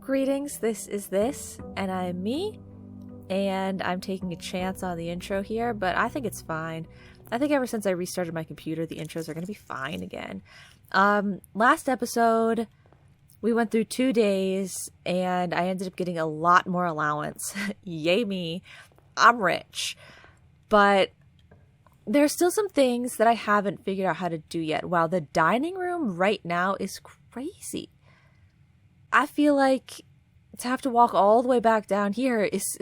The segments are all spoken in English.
Greetings, this is this, and I'm me, and I'm taking a chance on the intro here, but I think it's fine. I think ever since I restarted my computer, the intros are going to be fine again. Last episode, we went through 2 days, and I ended up getting a lot more allowance. Yay me, I'm rich. But there's still some things that I haven't figured out how to do yet. Wow, the dining room right now is crazy. I feel like to have to walk all the way back down here is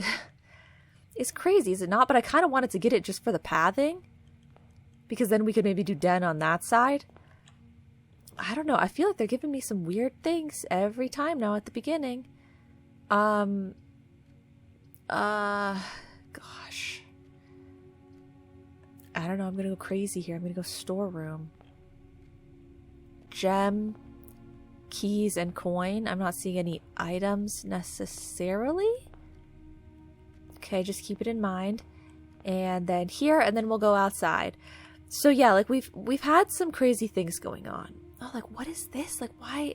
crazy, is it not? But I kind of wanted to get it just for the pathing, because then we could maybe do den on that side. I don't know. I feel like they're giving me some weird things every time now at the beginning. Gosh. I don't know. I'm going to go crazy here. I'm going to go storeroom. Gem, keys, and coin. I'm not seeing any items necessarily. Okay, just keep it in mind. And then here, and then we'll go outside. So yeah, like we've had some crazy things going on. Oh, like what is this? Like why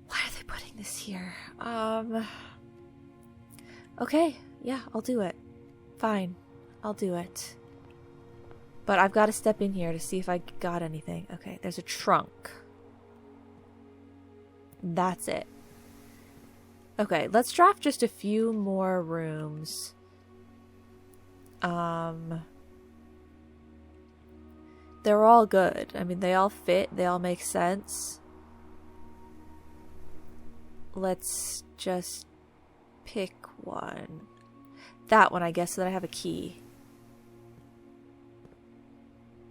are they putting this here? Okay, yeah, I'll do it. Fine, I'll do it. But I've got to step in here to see if I got anything. Okay, there's a trunk. That's it. Okay, let's draft just a few more rooms. They're all good. I mean, they all fit. They all make sense. Let's just pick one. That one, I guess, so that I have a key.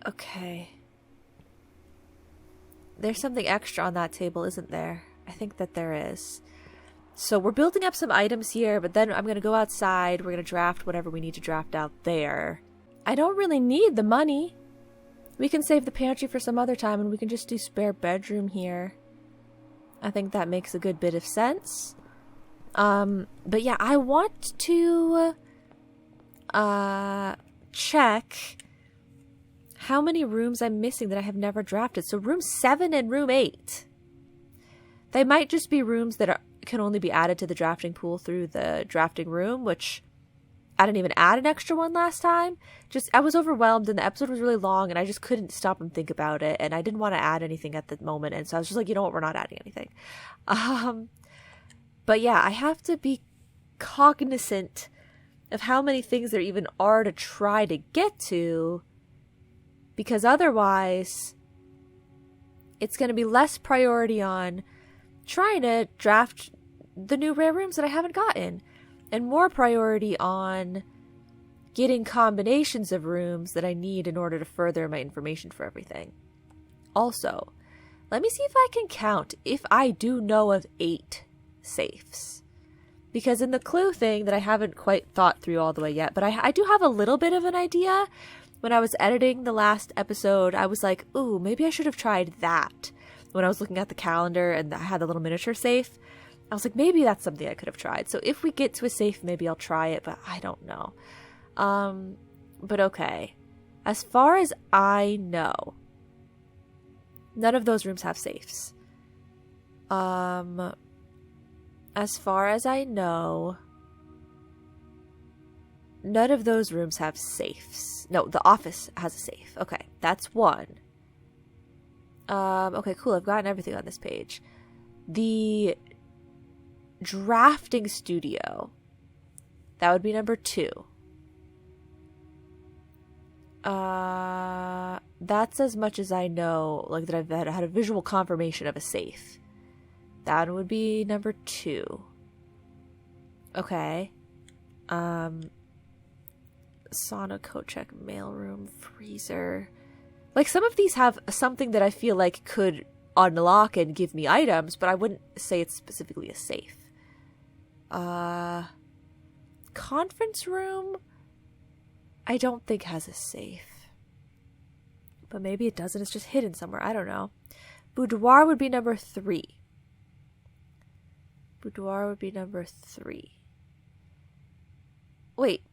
Okay. There's something extra on that table, isn't there? I think that there is. So we're building up some items here, but then I'm going to go outside. We're going to draft whatever we need to draft out there. I don't really need the money. We can save the pantry for some other time, and we can just do spare bedroom here. I think that makes a good bit of sense. But yeah, I want to check how many rooms I'm missing that I have never drafted. So room 7 and room 8. They might just be rooms that can only be added to the drafting pool through the drafting room, which I didn't even add an extra one last time. I was overwhelmed, and the episode was really long, and I just couldn't stop and think about it, and I didn't want to add anything at the moment, and so I was just like, you know what, we're not adding anything. But yeah, I have to be cognizant of how many things there even are to try to get to, because otherwise it's going to be less priority on trying to draft the new rare rooms that I haven't gotten, and more priority on getting combinations of rooms that I need in order to further my information for everything. Also, let me see if I can count if I do know of 8 safes. Because in the clue thing that I haven't quite thought through all the way yet, but I do have a little bit of an idea. When I was editing the last episode, I was like, ooh, maybe I should have tried that. When I was looking at the calendar and I had the little miniature safe, I was like, maybe that's something I could have tried. So if we get to a safe, maybe I'll try it, but I don't know. But okay. As far as I know, none of those rooms have safes. As far as I know, none of those rooms have safes. No, the office has a safe. Okay, that's one. Okay, cool. I've gotten everything on this page. The drafting studio, that would be number 2. That's as much as I know, like that I've had a visual confirmation of a safe. That would be number 2. Okay. Sauna, coat check, mailroom, freezer. Like, some of these have something that I feel like could unlock and give me items, but I wouldn't say it's specifically a safe. Conference room, I don't think has a safe. But maybe it doesn't, it's just hidden somewhere, I don't know. Boudoir would be number 3. Boudoir would be number 3. Wait,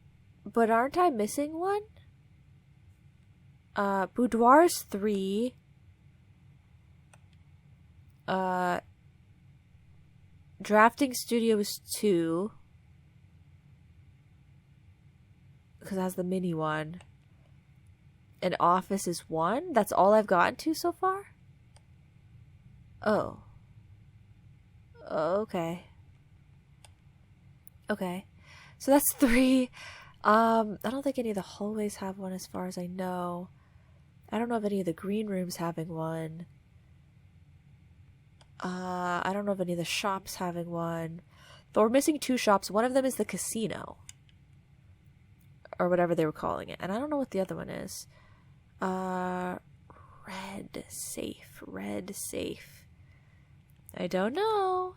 but aren't I missing one? Boudoir is 3. Drafting studio is 2. Because it has the mini one. And office is 1? That's all I've gotten to so far? Oh. Okay. Okay. So that's 3. I don't think any of the hallways have one as far as I know. I don't know if any of the green rooms having one. I don't know if any of the shops having one. But we're missing 2 shops. One of them is the casino. Or whatever they were calling it. And I don't know what the other one is. Red safe. Red safe. I don't know.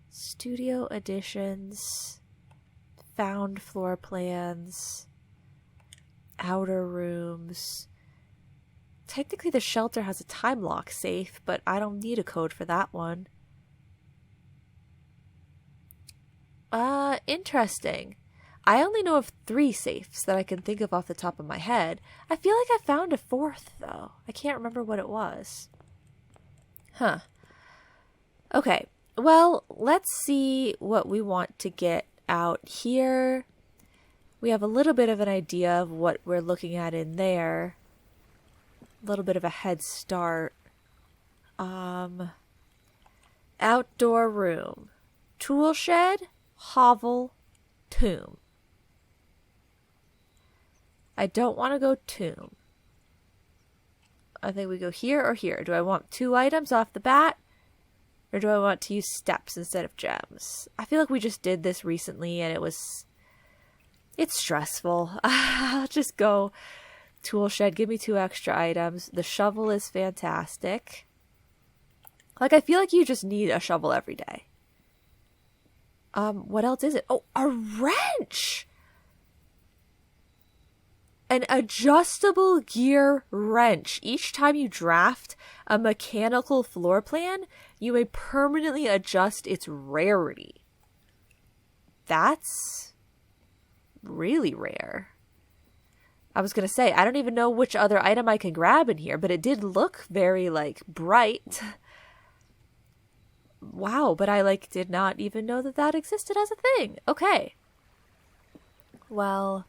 Studio additions. Found floor plans. Outer rooms. Technically the shelter has a time lock safe, but I don't need a code for that one. Interesting. I only know of 3 safes that I can think of off the top of my head. I feel like I found a 4th, though. I can't remember what it was. Huh. Okay. Well, let's see what we want to get out here. We have a little bit of an idea of what we're looking at in there. A little bit of a head start. Outdoor room. Tool shed, hovel, tomb. I don't want to go tomb. I think we go here or here. Do I want 2 items off the bat? Or do I want to use steps instead of gems? I feel like we just did this recently and it's stressful. I'll just go tool shed. Give me 2 extra items. The shovel is fantastic. Like, I feel like you just need a shovel every day. What else is it? Oh, a wrench! An adjustable gear wrench. Each time you draft a mechanical floor plan, you may permanently adjust its rarity. That's really rare. I was going to say, I don't even know which other item I can grab in here, but it did look very, bright. Wow, but I, did not even know that existed as a thing. Okay. Well,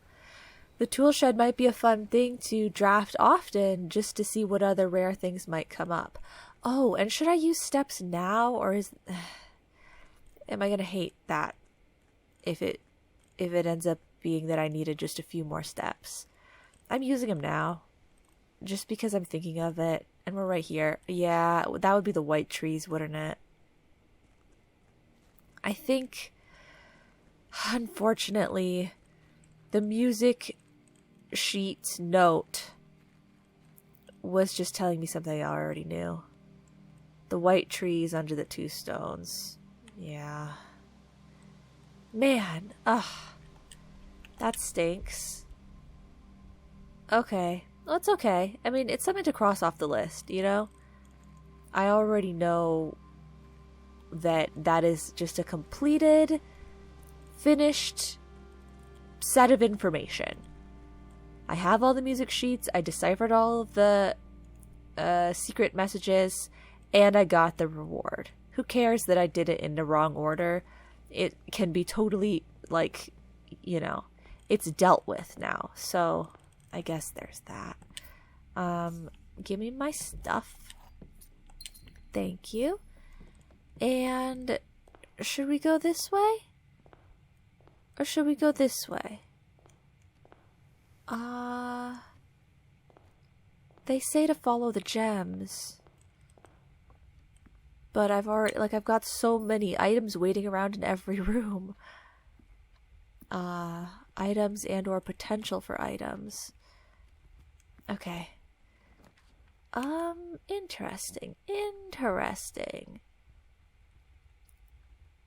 the tool shed might be a fun thing to draft often just to see what other rare things might come up. Oh, and should I use steps now, or am I going to hate that if it ends up being that I needed just a few more steps? I'm using them now just because I'm thinking of it, and we're right here. Yeah, that would be the white trees, wouldn't it? I think, unfortunately, the music sheet note was just telling me something I already knew. The white trees under the 2 stones. Yeah. Man, that stinks. Okay. Well, it's okay. I mean, it's something to cross off the list, you know? I already know that is just a completed, finished set of information. I have all the music sheets, I deciphered all of the secret messages, and I got the reward. Who cares that I did it in the wrong order? It can be totally, it's dealt with now. So, I guess there's that. Give me my stuff. Thank you. And should we go this way? Or should we go this way? They say to follow the gems. But I've got so many items waiting around in every room. Items and or potential for items. Okay. Interesting.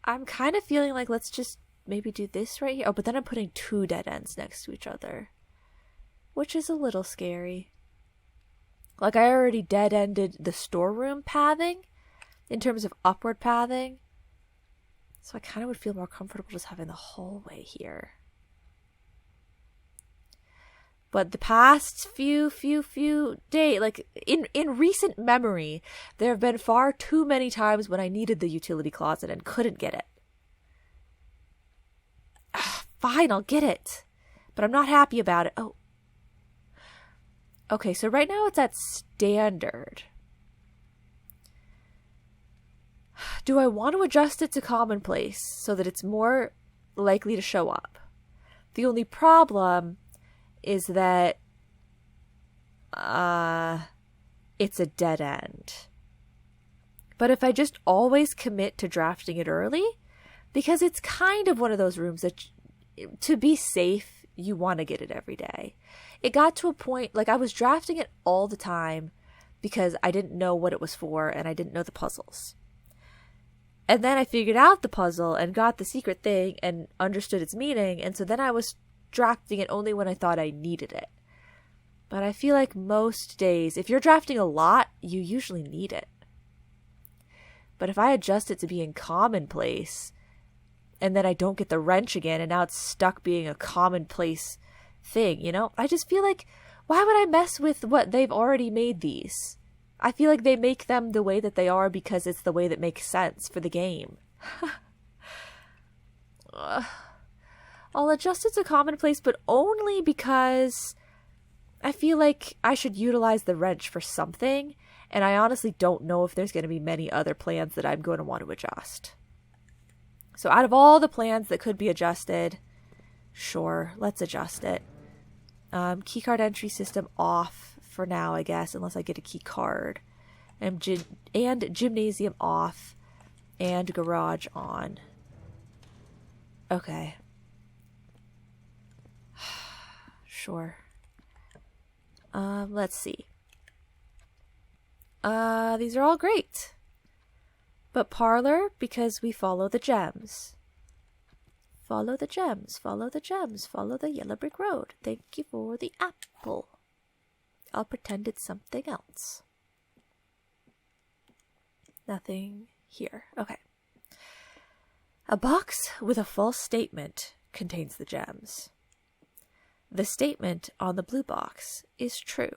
I'm kind of feeling like let's just maybe do this right here. Oh, but then I'm putting 2 dead ends next to each other, which is a little scary. I already dead-ended the storeroom pathing in terms of upward pathing. So I kind of would feel more comfortable just having the hallway here. But the past few days, like in recent memory, there have been far too many times when I needed the utility closet and couldn't get it. Fine, I'll get it. But I'm not happy about it. Oh. Okay, so right now it's at standard. Do I want to adjust it to commonplace so that it's more likely to show up? The only problem is that it's a dead end. But if I just always commit to drafting it early, because it's kind of one of those rooms that, to be safe, you want to get it every day. It got to a point, like I was drafting it all the time because I didn't know what it was for and I didn't know the puzzles. And then I figured out the puzzle and got the secret thing and understood its meaning. And so then I was drafting it only when I thought I needed it. But I feel like most days, if you're drafting a lot, you usually need it. But if I adjust it to being commonplace, and then I don't get the wrench again, and now it's stuck being a commonplace thing, you know? I just feel like, why would I mess with what they've already made these? I feel like they make them the way that they are because it's the way that makes sense for the game. I'll adjust it to commonplace, but only because I feel like I should utilize the wrench for something, and I honestly don't know if there's going to be many other plans that I'm going to want to adjust. So out of all the plans that could be adjusted, sure, let's adjust it. Keycard entry system off for now, I guess, unless I get a key card. And gymnasium off, and garage on. Okay. Sure. Let's see. These are all great. But parlor, because we follow the gems. Follow the gems, follow the gems, follow the yellow brick road. Thank you for the apple. I'll pretend it's something else. Nothing here. Okay. A box with a false statement contains the gems. The statement on the blue box is true.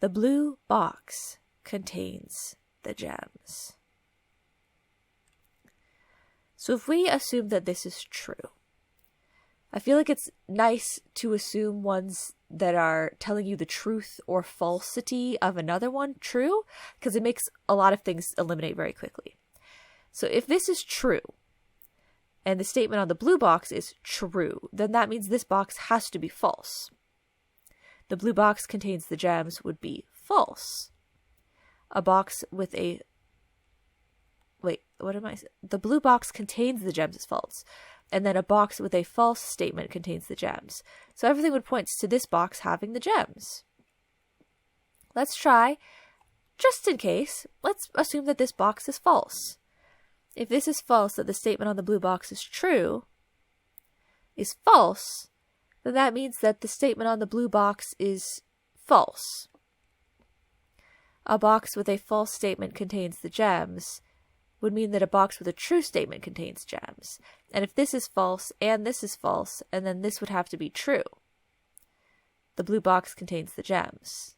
The blue box contains the gems. So if we assume that this is true, I feel like it's nice to assume ones that are telling you the truth or falsity of another one true, because it makes a lot of things eliminate very quickly. So if this is true, and the statement on the blue box is true, then that means this box has to be false. The blue box contains the gems would be false. A box with a... Wait, what am I saying? The blue box contains the gems is false. And then a box with a false statement contains the gems. So everything would point to this box having the gems. Let's try, just in case, let's assume that this box is false. If this is false, that the statement on the blue box is true, is false, then that means that the statement on the blue box is false. A box with a false statement contains the gems would mean that a box with a true statement contains gems. And if this is false, and this is false, and then this would have to be true. The blue box contains the gems.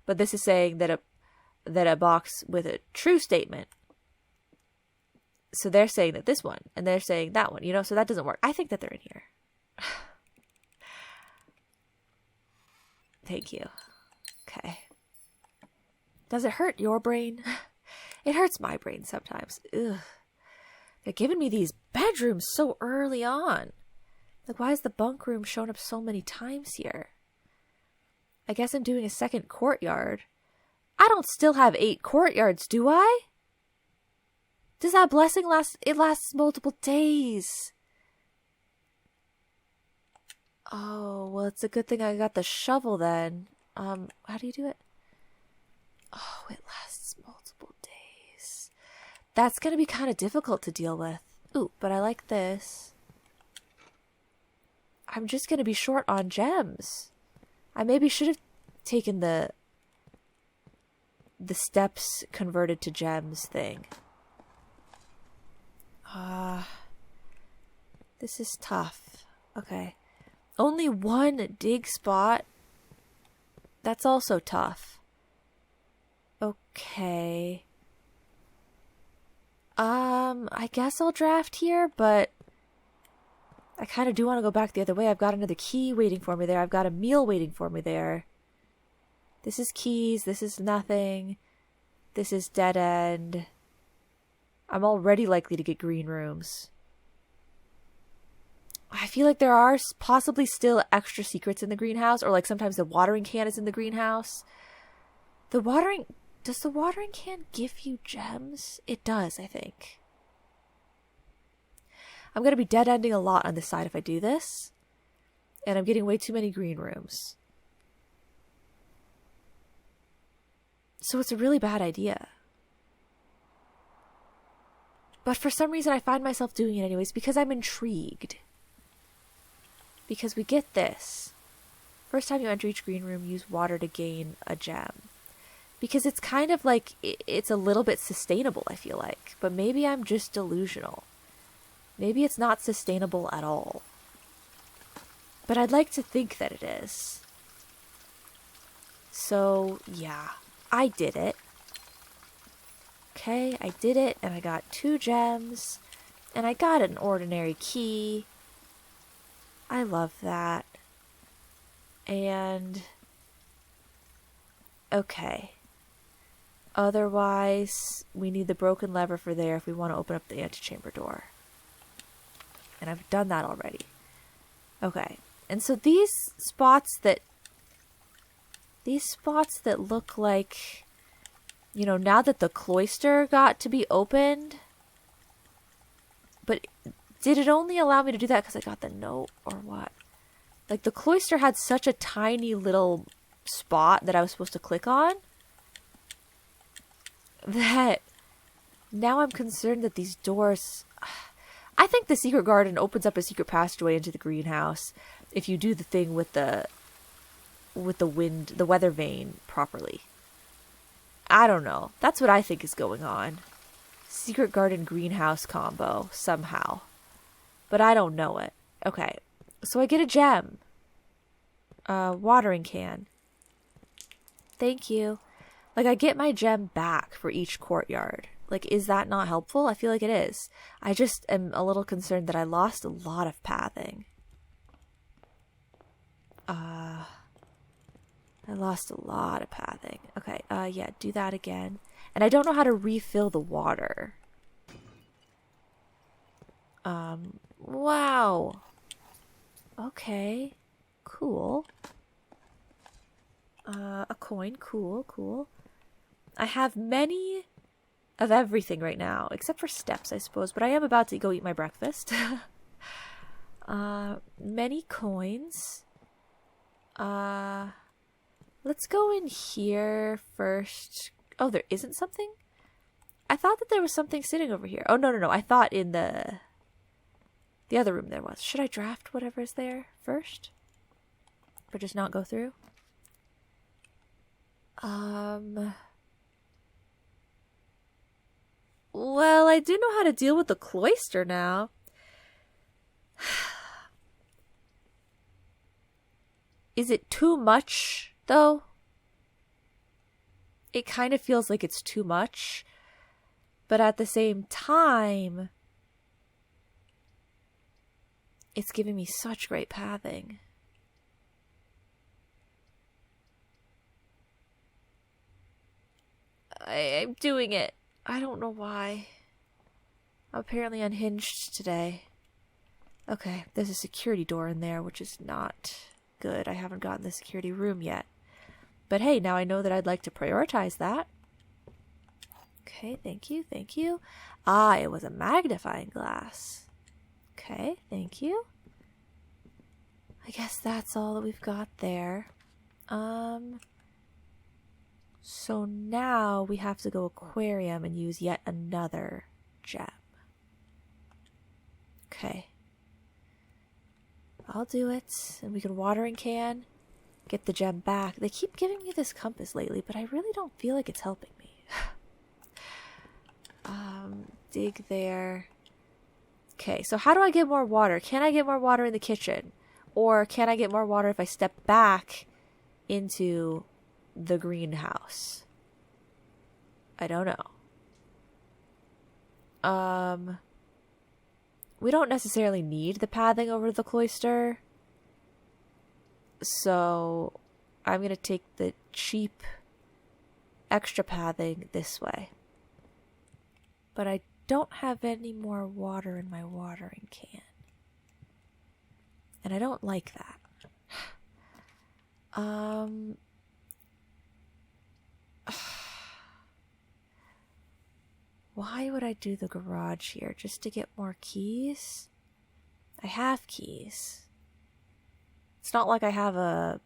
But this is saying that a box with a true statement. So they're saying that this one, and they're saying that one, you know, so that doesn't work. I think that they're in here. Thank you. Okay. Does it hurt your brain? It hurts my brain sometimes. Ugh. They're giving me these bedrooms so early on. Like, why is the bunk room showing up so many times here? I guess I'm doing a second courtyard. I don't still have 8 courtyards, do I? Does that blessing last? It lasts multiple days. Oh, well, it's a good thing I got the shovel then. How do you do it? Oh, it lasts multiple days. That's going to be kind of difficult to deal with. Ooh, but I like this. I'm just going to be short on gems. I maybe should have taken the steps converted to gems thing. This is tough. Okay. Only one dig spot? That's also tough. Okay. I guess I'll draft here, but I kind of do want to go back the other way. I've got another key waiting for me there. I've got a meal waiting for me there. This is keys. This is nothing. This is dead end. I'm already likely to get green rooms. I feel like there are possibly still extra secrets in the greenhouse, or like sometimes the watering can is in the greenhouse. Does the watering can give you gems? It does, I think. I'm going to be dead ending a lot on this side if I do this. And I'm getting way too many green rooms. So it's a really bad idea. But for some reason I find myself doing it anyways because I'm intrigued. Because we get this. First time you enter each green room, use water to gain a gem. Because it's kind of like, it's a little bit sustainable, I feel like. But maybe I'm just delusional. Maybe it's not sustainable at all. But I'd like to think that it is. So, yeah. I did it. Okay, I did it, and I got 2 gems. And I got an ordinary key. I love that. And... okay. Otherwise, we need the broken lever for there if we want to open up the antechamber door. And I've done that already. Okay. And so these spots that look like, you know, now that the cloister got to be opened, but did it only allow me to do that because I got the note or what? Like the cloister had such a tiny little spot that I was supposed to click on that now I'm concerned that these doors... I think the secret garden opens up a secret passageway into the greenhouse if you do the thing with the weather vane properly. I don't know. That's what I think is going on. Secret garden greenhouse combo somehow. But I don't know it. Okay. So I get a gem. Watering can. Thank you. Like I get my gem back for each courtyard. Like, is that not helpful? I feel like it is. I just am a little concerned that I lost a lot of pathing. I lost a lot of pathing. Okay, yeah, do that again. And I don't know how to refill the water. Wow. Okay. Cool. A coin. Cool, cool. I have many... of everything right now, except for steps, I suppose. But I am about to go eat my breakfast. Many coins. Let's go in here first. Oh, there isn't something? I thought that there was something sitting over here. Oh, no. I thought in the other room there was. Should I draft whatever is there first? Or just not go through? Well, I do know how to deal with the cloister now. Is it too much, though? It kind of feels like it's too much. But at the same time, it's giving me such great pathing. I'm doing it. I don't know why. I'm apparently unhinged today. Okay, there's a security door in there, which is not good. I haven't gotten the security room yet. But hey, now I know that I'd like to prioritize that. Okay, thank you, thank you. Ah, it was a magnifying glass. Okay, thank you. I guess that's all that we've got there. So now we have to go aquarium and use yet another gem. Okay. I'll do it. And we can watering can. Get the gem back. They keep giving me this compass lately, but I really don't feel like it's helping me. Dig there. Okay, so how do I get more water? Can I get more water in the kitchen? Or can I get more water if I step back into the greenhouse? I don't know. We don't necessarily need the pathing over the cloister. So I'm going to take the cheap extra pathing this way. But I don't have any more water in my watering can. And I don't like that. Why would I do the garage here? Just to get more keys? I have keys. It's not like I have a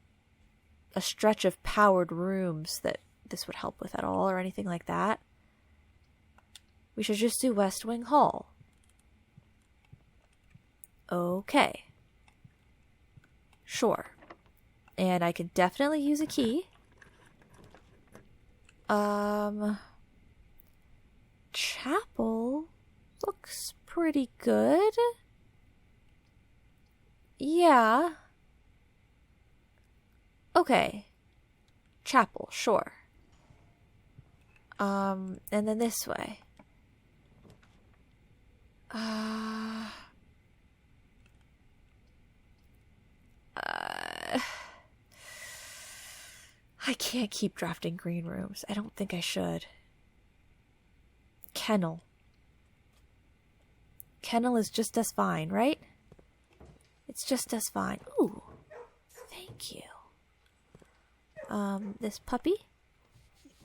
stretch of powered rooms that this would help with at all or anything like that. We should just do West Wing Hall. Okay. Sure. And I can definitely use a key. Chapel looks pretty good. Yeah. Okay. Chapel, sure. And then this way. I can't keep drafting green rooms. I don't think I should. Kennel. Kennel is just as fine, right? It's just as fine. Ooh. Thank you. This puppy.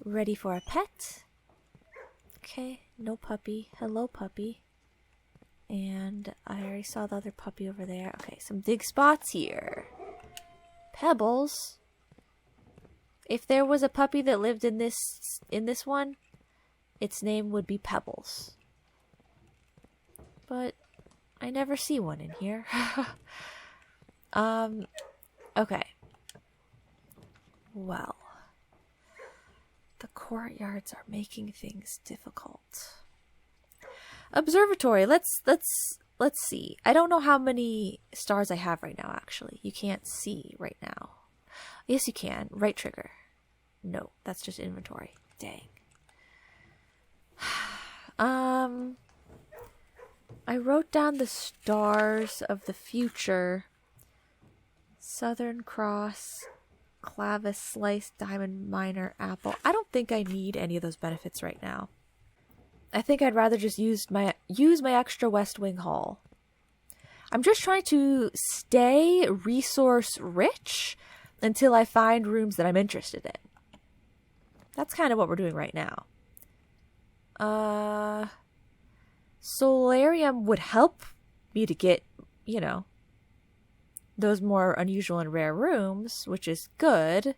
Ready for a pet. Okay, no puppy. Hello, puppy. And I already saw the other puppy over there. Okay, some dig spots here. Pebbles. If there was a puppy that lived in this one, its name would be Pebbles. But I never see one in here. Okay. Well, the courtyards are making things difficult. Observatory. Let's see. I don't know how many stars I have right now, actually. You can't see right now. Yes, you can. Right trigger. No, that's just inventory. Dang. I wrote down the stars of the future. Southern Cross, Clavis, Slice, Diamond, Minor, Apple. I don't think I need any of those benefits right now. I think I'd rather just use my extra West Wing Hall. I'm just trying to stay resource rich until I find rooms that I'm interested in. That's kind of what we're doing right now. Solarium would help me to get, those more unusual and rare rooms, which is good.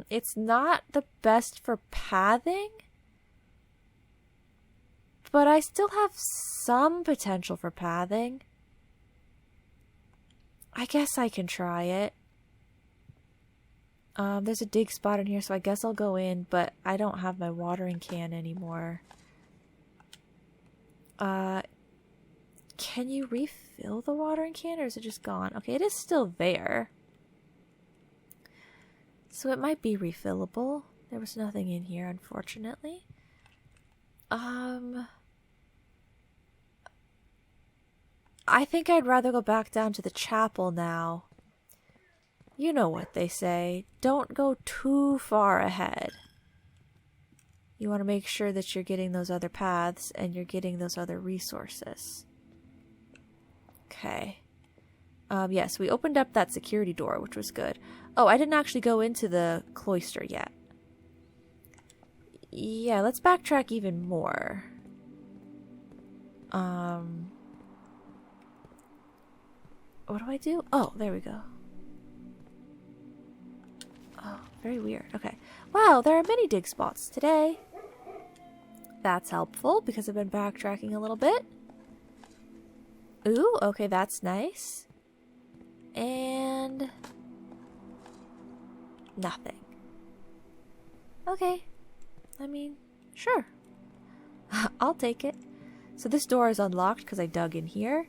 It's not the best for pathing, but I still have some potential for pathing. I guess I can try it. There's a dig spot in here, so I guess I'll go in, but I don't have my watering can anymore. Can you refill the watering can, or is it just gone? Okay, it is still there. So it might be refillable. There was nothing in here, unfortunately. I think I'd rather go back down to the chapel now. You know what they say. Don't go too far ahead. You want to make sure that you're getting those other paths and you're getting those other resources. Okay. Yes, we opened up that security door, which was good. Oh, I didn't actually go into the cloister yet. Yeah, let's backtrack even more. What do I do? Oh, there we go. Oh, very weird. Okay. Wow, there are many dig spots today. That's helpful because I've been backtracking a little bit. Ooh, okay, that's nice. And nothing. Okay. I mean, sure. I'll take it. So this door is unlocked because I dug in here.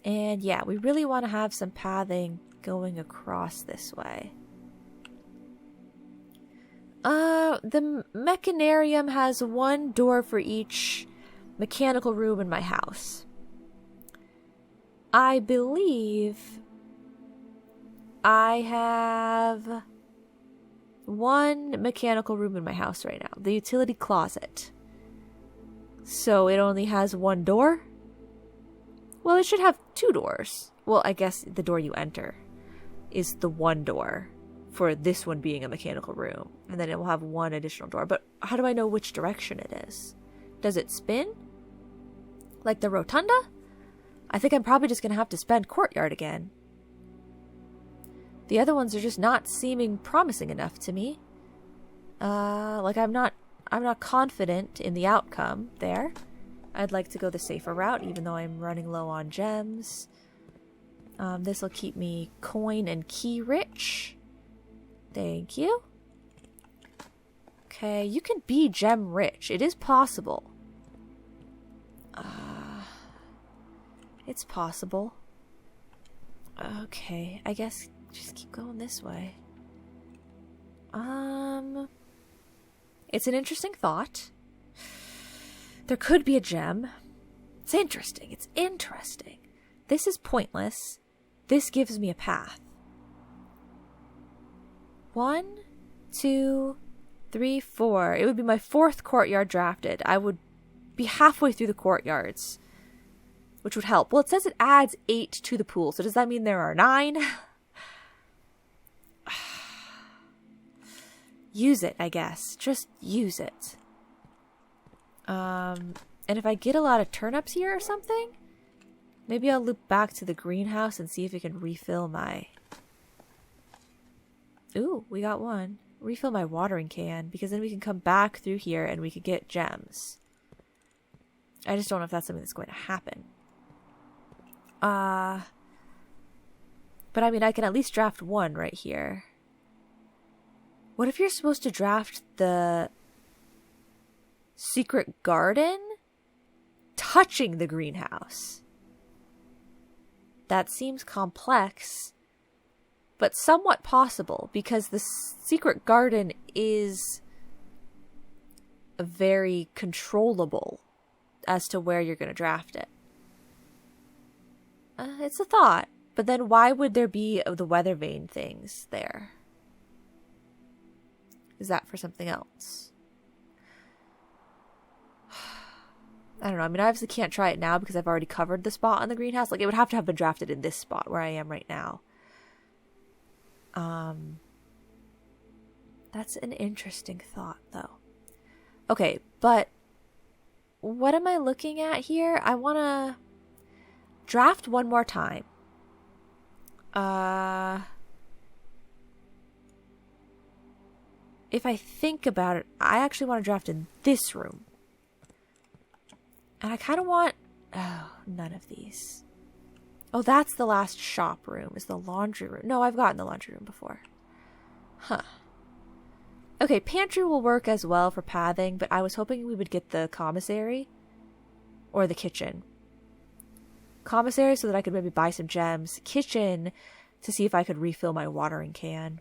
And yeah, we really want to have some pathing going across this way. The mechanarium has one door for each mechanical room in my house. I believe I have one mechanical room in my house right now. The utility closet. So it only has one door? Well, it should have two doors. Well, I guess the door you enter is the one door for this one being a mechanical room. And then it will have one additional door. But how do I know which direction it is? Does it spin? Like the rotunda? I think I'm probably just going to have to spend courtyard again. The other ones are just not seeming promising enough to me. Like I'm not confident in the outcome there. I'd like to go the safer route, even though I'm running low on gems. This will keep me coin and key rich. Thank you. Okay, you can be gem rich. It is possible. It's possible. Okay, I guess just keep going this way. It's an interesting thought. There could be a gem. It's interesting. It's interesting. This is pointless. This gives me a path. 1, 2, 3, 4. It would be my 4th courtyard drafted. I would be halfway through the courtyards, which would help. Well, it says it adds 8 to the pool. So does that mean there are 9? Use it, I guess. Just use it. And if I get a lot of turnips here or something, maybe I'll loop back to the greenhouse and see if it can refill my... Ooh, we got one. Refill my watering can, because then we can come back through here and we could get gems. I just don't know if that's something that's going to happen. But I mean, I can at least draft one right here. What if you're supposed to draft the secret garden touching the greenhouse? That seems complex, but somewhat possible, because the secret garden is very controllable as to where you're going to draft it. It's a thought, but then why would there be the weather vane things there? Is that for something else? I don't know. I mean, I obviously can't try it now because I've already covered the spot on the greenhouse. Like, it would have to have been drafted in this spot where I am right now. That's an interesting thought, though. Okay, but what am I looking at here? I want to draft one more time. If I think about it, I actually want to draft in this room. And I kind of want... Oh, none of these. Oh, that's the last shop room, is the laundry room. No, I've gotten the laundry room before. Huh. Okay, pantry will work as well for pathing, but I was hoping we would get the commissary. Or the kitchen. Commissary so that I could maybe buy some gems. Kitchen to see if I could refill my watering can.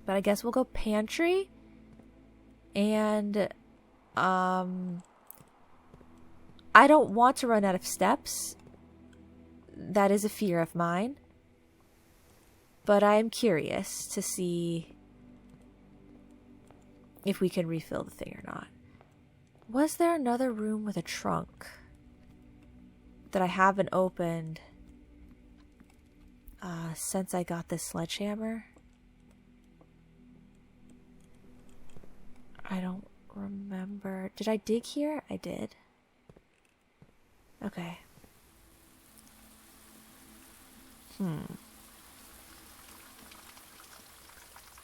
But I guess we'll go pantry. And, I don't want to run out of steps. That is a fear of mine. But I am curious to see if we can refill the thing or not. Was there another room with a trunk that I haven't opened since I got this sledgehammer? I don't remember. Did I dig here? I did. Okay.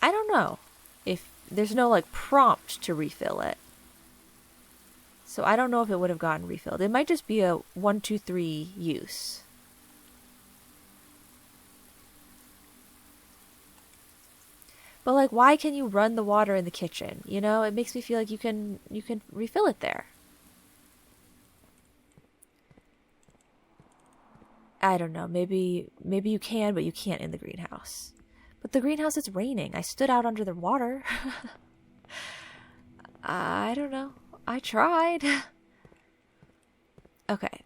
I don't know if there's no like prompt to refill it. So I don't know if it would have gotten refilled. It might just be a 1, 2, 3 use. But like, why can you run the water in the kitchen? You know, it makes me feel like you can refill it there. I don't know. Maybe you can, but you can't in the greenhouse. But the greenhouse, it's raining. I stood out under the water. I don't know. I tried. Okay.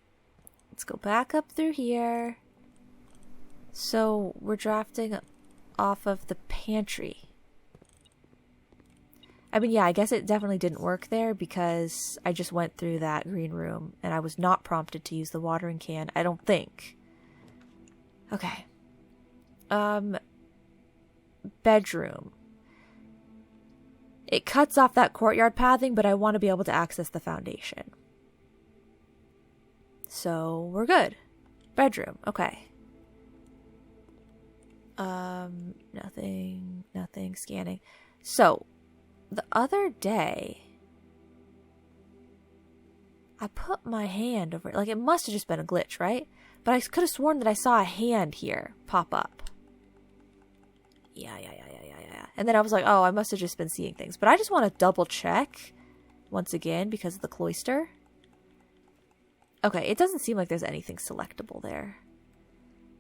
Let's go back up through here. So we're drafting off of the pantry. I mean, yeah, I guess it definitely didn't work there because I just went through that green room and I was not prompted to use the watering can. I don't think. Okay. Bedroom. It cuts off that courtyard pathing, but I want to be able to access the foundation. So we're good. Bedroom. Okay. Nothing scanning. So the other day I put my hand over it. Like, it must have just been a glitch, right? But I could have sworn that I saw a hand here pop up. Yeah. And then I was like, oh, I must have just been seeing things. But I just want to double check once again because of the cloister. Okay, it doesn't seem like there's anything selectable there.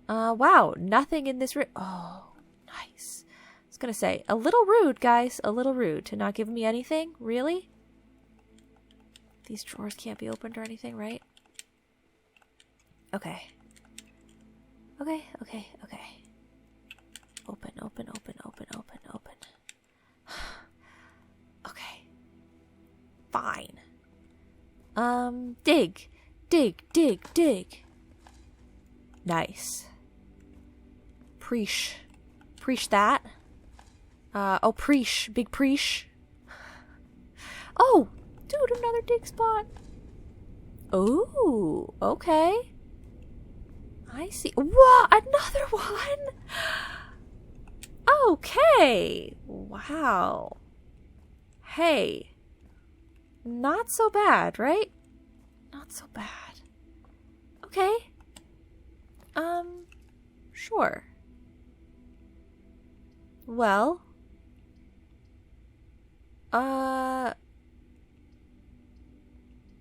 Wow, nothing in this room. Oh, nice. I was gonna say, a little rude, guys. A little rude to not give me anything. Really? These drawers can't be opened or anything, right? Okay. Okay. Open. Okay. Fine. Dig. Nice. Preach that. Oh, preach. Big preach. Oh, dude, another dig spot. Ooh, okay. I see. What? Another one? Okay. Wow. Hey. Not so bad, right? Not so bad. Okay. Sure. Well.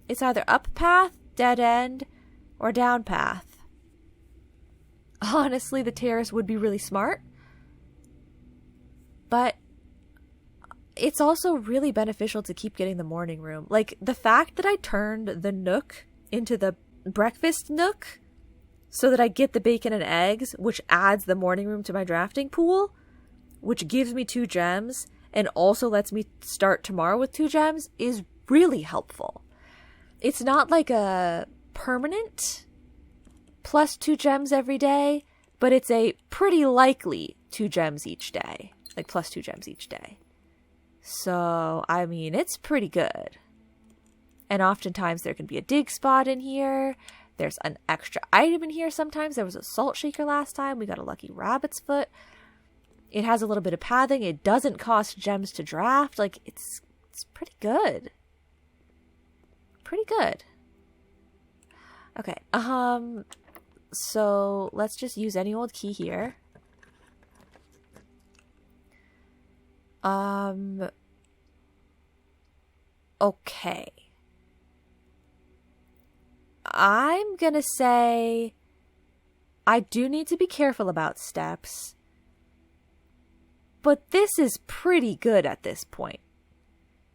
It's either up path, dead end, or down path. Honestly, the terrace would be really smart. But it's also really beneficial to keep getting the morning room. Like, the fact that I turned the nook into the breakfast nook so that I get the bacon and eggs, which adds the morning room to my drafting pool, which gives me 2 gems and also lets me start tomorrow with 2 gems, is really helpful. It's not like a permanent plus 2 gems every day, but it's a pretty likely 2 gems each day. Like, plus 2 gems each day. So, I mean, it's pretty good. And oftentimes there can be a dig spot in here. There's an extra item in here sometimes. There was a salt shaker last time. We got a lucky rabbit's foot. It has a little bit of pathing. It doesn't cost gems to draft. Like, it's pretty good. Pretty good. Okay. So let's just use any old key here. Okay. I'm gonna say I do need to be careful about steps. But this is pretty good at this point.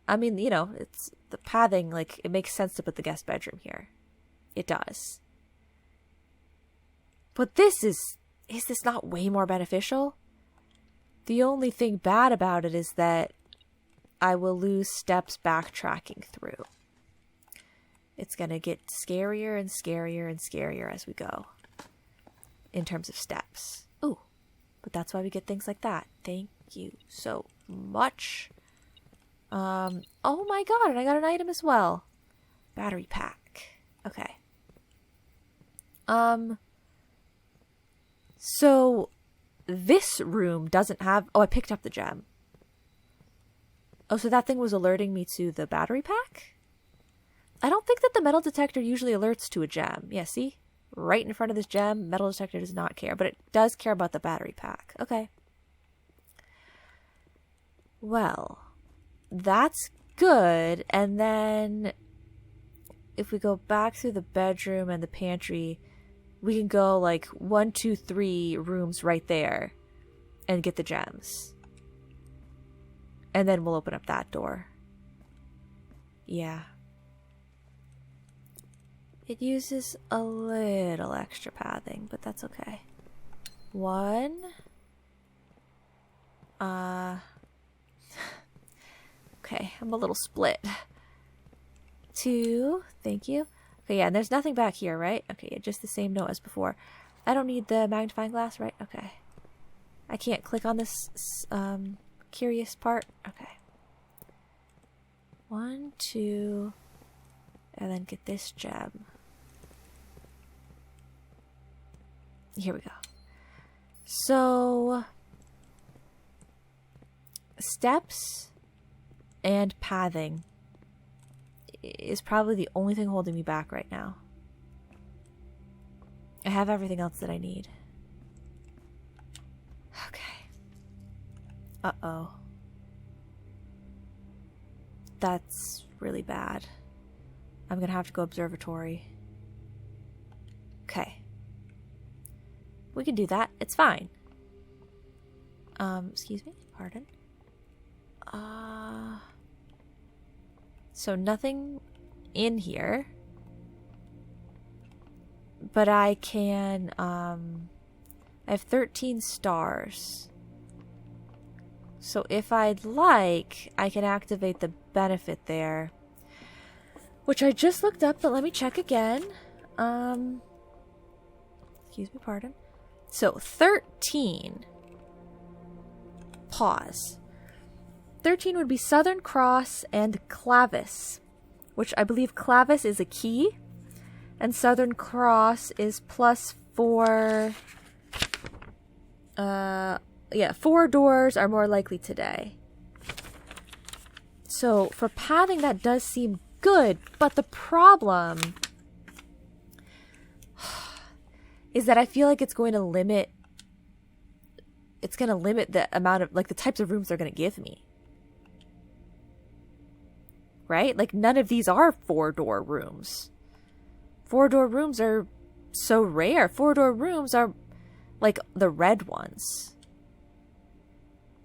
I mean, you know, it's the pathing, like, it makes sense to put the guest bedroom here. It does. But this is this not way more beneficial? The only thing bad about it is that I will lose steps backtracking through. It's going to get scarier and scarier and scarier as we go in terms of steps. Ooh, but that's why we get things like that. Thank you so much. Oh my god, and I got an item as well. Battery pack. Okay. So this room doesn't have... Oh, I picked up the gem. Oh, so that thing was alerting me to the battery pack? I don't think that the metal detector usually alerts to a gem. Yeah, see? Right in front of this gem, metal detector does not care, but it does care about the battery pack. Okay. Well, that's good. And then if we go back through the bedroom and the pantry, we can go like 1, 2, 3 rooms right there and get the gems. And then we'll open up that door. Yeah. It uses a little extra pathing, but that's okay. 1. Okay, I'm a little split. 2. Thank you. Okay, yeah, and there's nothing back here, right? Okay, yeah, just the same note as before. I don't need the magnifying glass, right? Okay. I can't click on this curious part. Okay. 1, 2, and then get this gem. Here we go. So, steps and pathing is probably the only thing holding me back right now. I have everything else that I need. Okay. Uh-oh. That's really bad. I'm gonna have to go observatory. Okay. We can do that. It's fine. Excuse me? Pardon? So nothing in here. But I can, I have 13 stars. So if I'd like, I can activate the benefit there. Which I just looked up, but let me check again. Excuse me, pardon. So 13. Pause. 13 would be Southern Cross and Clavis, which I believe Clavis is a key, and Southern Cross is +4. Yeah, 4 doors are more likely today. So for pathing, that does seem good, but the problem is that I feel like it's going to limit the amount of, like, the types of rooms they're going to give me. Right? Like, none of these are 4-door rooms. 4-door rooms are so rare. 4-door rooms are like the red ones.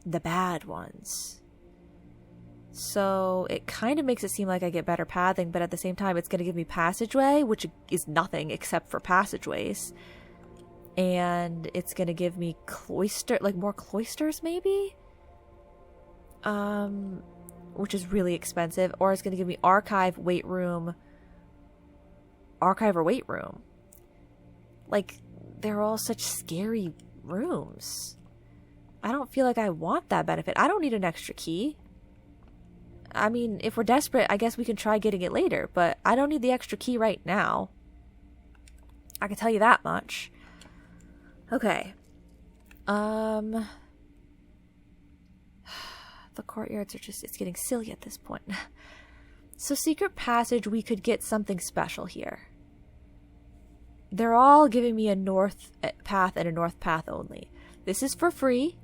The bad ones. So it kind of makes it seem like I get better pathing, but at the same time it's going to give me passageway, which is nothing except for passageways. And it's going to give me cloister, like more cloisters maybe? Which is really expensive. Or it's going to give me archive, weight room. Archive or weight room. Like, they're all such scary rooms. I don't feel like I want that benefit. I don't need an extra key. I mean, if we're desperate, I guess we can try getting it later. But I don't need the extra key right now. I can tell you that much. Okay. The courtyards are just, it's getting silly at this point. So secret passage, we could get something special here. They're all giving me a north path and a north path only. This is for free,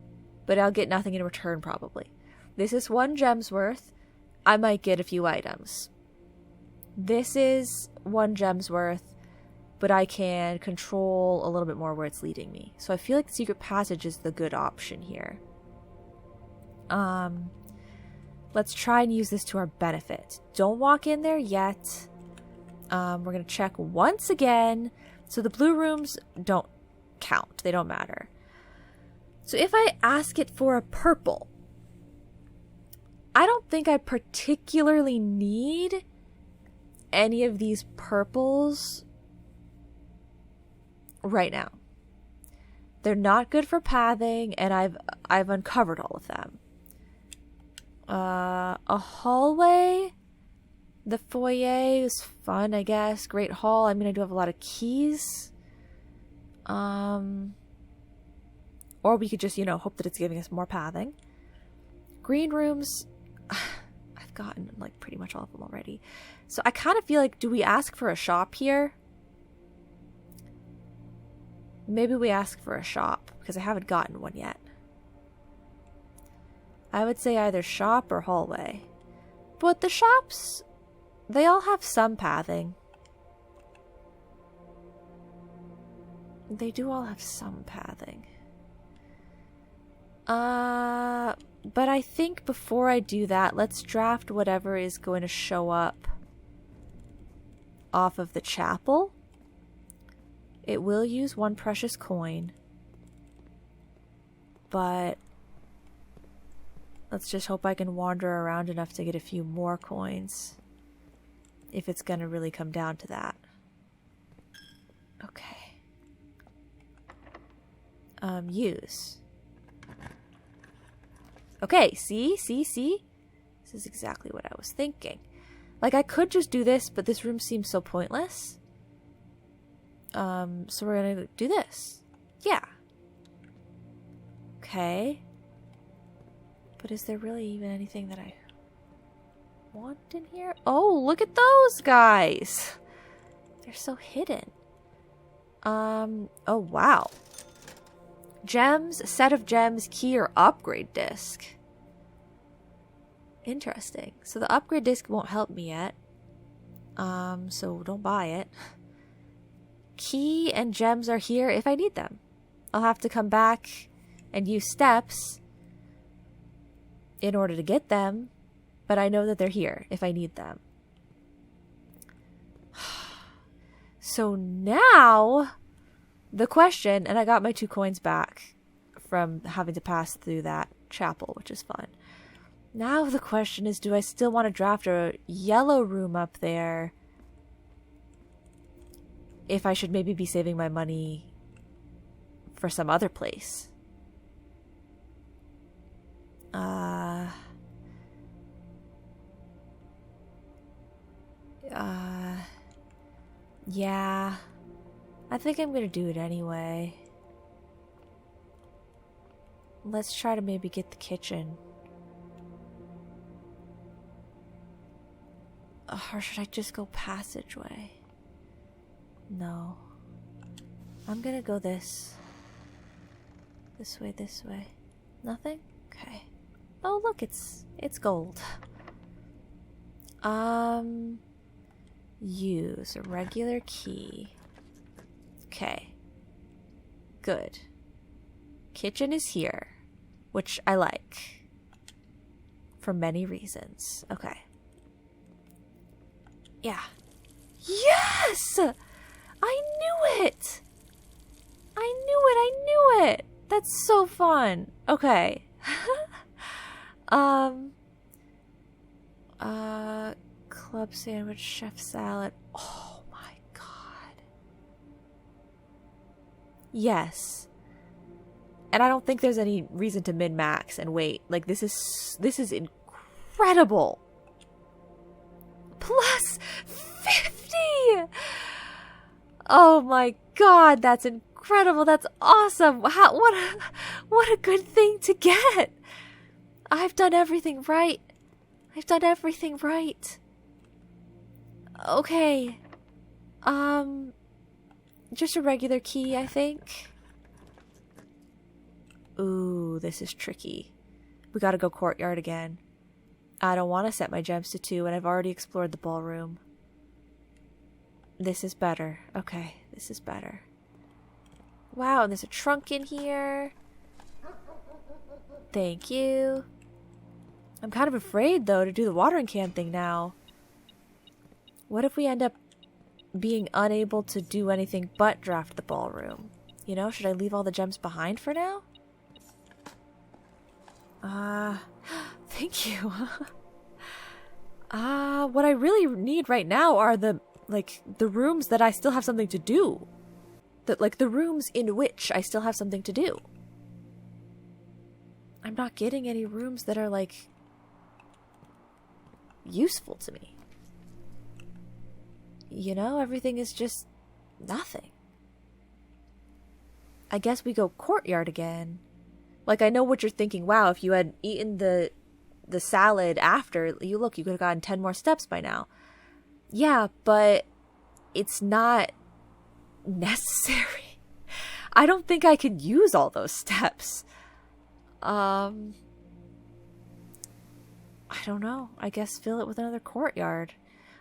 but I'll get nothing in return probably. This is 1 gem's worth. I might get a few items. This is 1 gem's worth, but I can control a little bit more where it's leading me. So I feel like the secret passage is the good option here. Let's try and use this to our benefit. Don't walk in there yet. We're going to check once again. So the blue rooms don't count. They don't matter. So if I ask it for a purple, I don't think I particularly need any of these purples right now. They're not good for pathing, and I've uncovered all of them. A hallway. The foyer is fun, I guess. Great hall. I mean, I do have a lot of keys. Or we could just, hope that it's giving us more pathing. Green rooms. I've gotten, like, pretty much all of them already. So I kind of feel like, do we ask for a shop here? Maybe we ask for a shop, because I haven't gotten one yet. I would say either shop or hallway. But the shops, they all have some pathing. They do all have some pathing. But I think before I do that, let's draft whatever is going to show up off of the chapel. It will use 1 precious coin. But let's just hope I can wander around enough to get a few more coins. If it's going to really come down to that. Okay. Use. Okay, see? This is exactly what I was thinking. Like, I could just do this, but this room seems so pointless. So we're gonna do this. Yeah. Okay. But is there really even anything that I want in here? Oh, look at those guys! They're so hidden. Oh, wow. Gems, set of gems, key, or upgrade disc. Interesting. So the upgrade disc won't help me yet. So don't buy it. Key and gems are here if I need them. I'll have to come back and use steps in order to get them, but I know that they're here if I need them. So now the question, and I got my 2 coins back from having to pass through that chapel, which is fun. Now the question is, do I still want to draft a yellow room up there? If I should maybe be saving my money for some other place. Yeah. I think I'm gonna do it anyway. Let's try to maybe get the kitchen. Or should I just go passageway? No. I'm gonna go this. This way. Nothing? Okay. Oh, look, it's gold. Use a regular key. Okay. Good. Kitchen is here, which I like. For many reasons. Okay. Yeah. Yes! I knew it! I knew it! That's so fun. Okay. Club sandwich, chef salad. Oh my god. Yes. And I don't think there's any reason to min-max and wait. Like, this is incredible. Plus 50! Oh my god, that's incredible. That's awesome. What a good thing to get. I've done everything right. Okay. Just a regular key, I think. Ooh, this is tricky. We gotta go courtyard again. I don't want to set my gems to 2, and I've already explored the ballroom. This is better. Okay, this is better. Wow, and there's a trunk in here. Thank you. I'm kind of afraid, though, to do the watering can thing now. What if we end up being unable to do anything but draft the ballroom? You know, should I leave all the gems behind for now? Thank you. What I really need right now are the rooms that I still have something to do. The rooms in which I still have something to do. I'm not getting any rooms that are, like, useful to me. You know, everything is just nothing. I guess we go courtyard again. Like, I know what you're thinking. Wow, if you had eaten the salad after, you could have gotten 10 more steps by now. Yeah, but it's not necessary. I don't think I could use all those steps. I don't know. I guess fill it with another courtyard.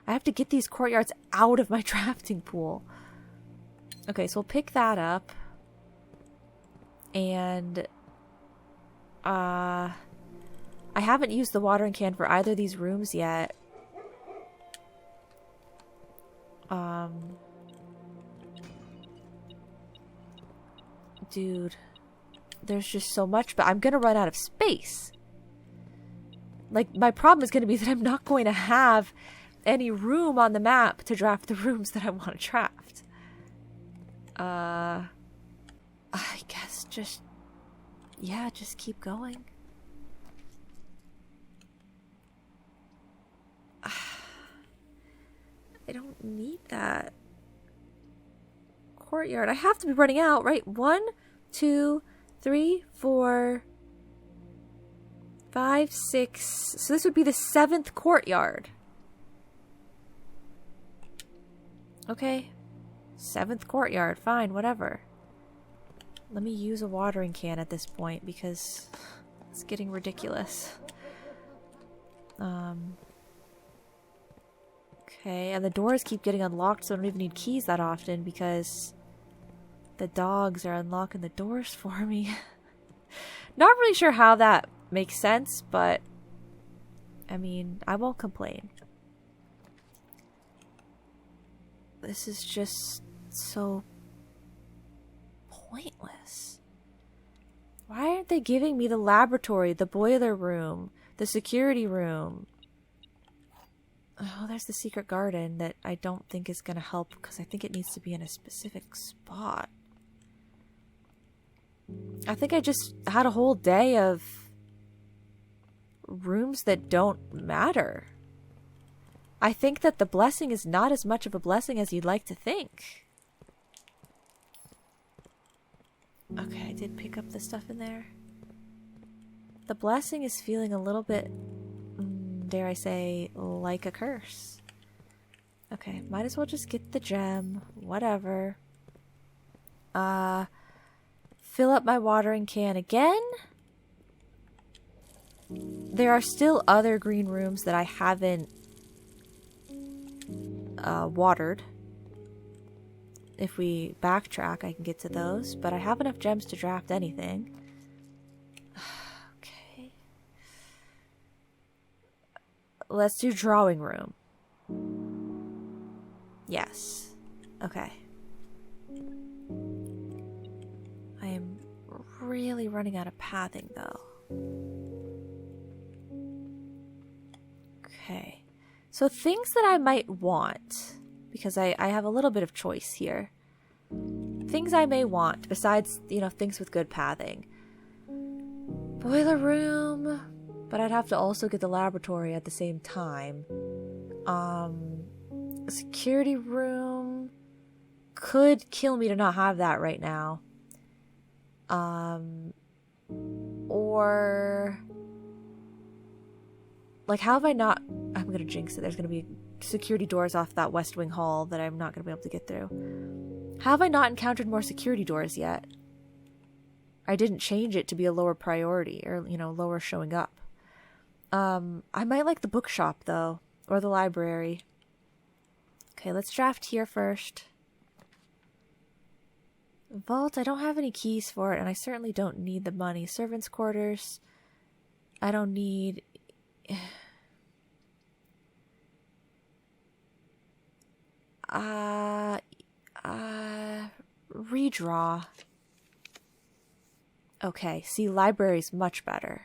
I have to get these courtyards out of my drafting pool. Okay, so we'll pick that up. And I haven't used the watering can for either of these rooms yet. Dude, there's just so much, but I'm gonna run out of space. Like, my problem is gonna be that I'm not going to have any room on the map to draft the rooms that I want to draft. I guess just keep going. I don't need that. Courtyard. I have to be running out, right? 1, 2, 3, 4, 5, 6. So this would be the 7th courtyard. Okay. 7th courtyard. Fine, whatever. Let me use a watering can at this point because it's getting ridiculous. Okay, and the doors keep getting unlocked, so I don't even need keys that often because the dogs are unlocking the doors for me. Not really sure how that makes sense, but I mean, I won't complain. This is just so pointless. Why aren't they giving me the laboratory, the boiler room, the security room? Oh, there's the secret garden that I don't think is going to help because I think it needs to be in a specific spot. I think I just had a whole day of rooms that don't matter. I think that the blessing is not as much of a blessing as you'd like to think. Okay, I did pick up the stuff in there. The blessing is feeling a little bit, dare I say, like a curse. Okay, might as well just get the gem. Whatever. Fill up my watering can again. There are still other green rooms that I haven't watered. If we backtrack, I can get to those, but I have enough gems to draft anything. Okay. Let's do drawing room. Yes. Okay. I am really running out of pathing, though. Okay. So things that I might want, because I have a little bit of choice here. Things I may want, besides, you know, things with good pathing. Boiler room, but I'd have to also get the laboratory at the same time. Security room could kill me to not have that right now. Or like, how have I not... I'm gonna jinx it. There's gonna be security doors off that West Wing hall that I'm not gonna be able to get through. How have I not encountered more security doors yet? I didn't change it to be a lower priority, or, you know, lower showing up. I might like the bookshop, though, or the library. Okay, let's draft here first. Vault, I don't have any keys for it, and I certainly don't need the money. Servants' quarters, I don't need... redraw. Okay, see, library's much better.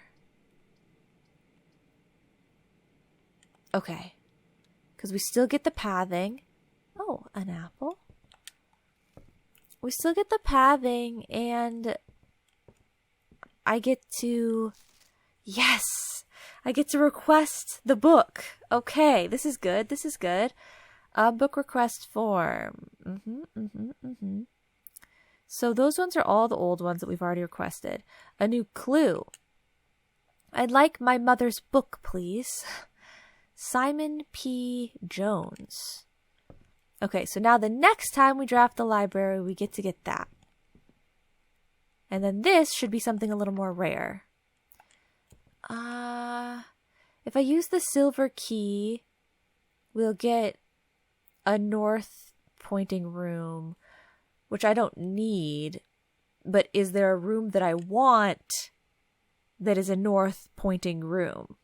Okay. Because we still get the pathing. Oh, an apple. We still get the pathing, and I get to... Yes! I get to request the book. Okay, this is good. This is good. Book request form. So those ones are all the old ones that we've already requested. A new clue. I'd like my mother's book, please. Simon P. Jones. Okay, so now the next time we draft the library, we get to get that. And then this should be something a little more rare. If I use the silver key, we'll get a north pointing room which I don't need, but is there a room that I want that is a north pointing room?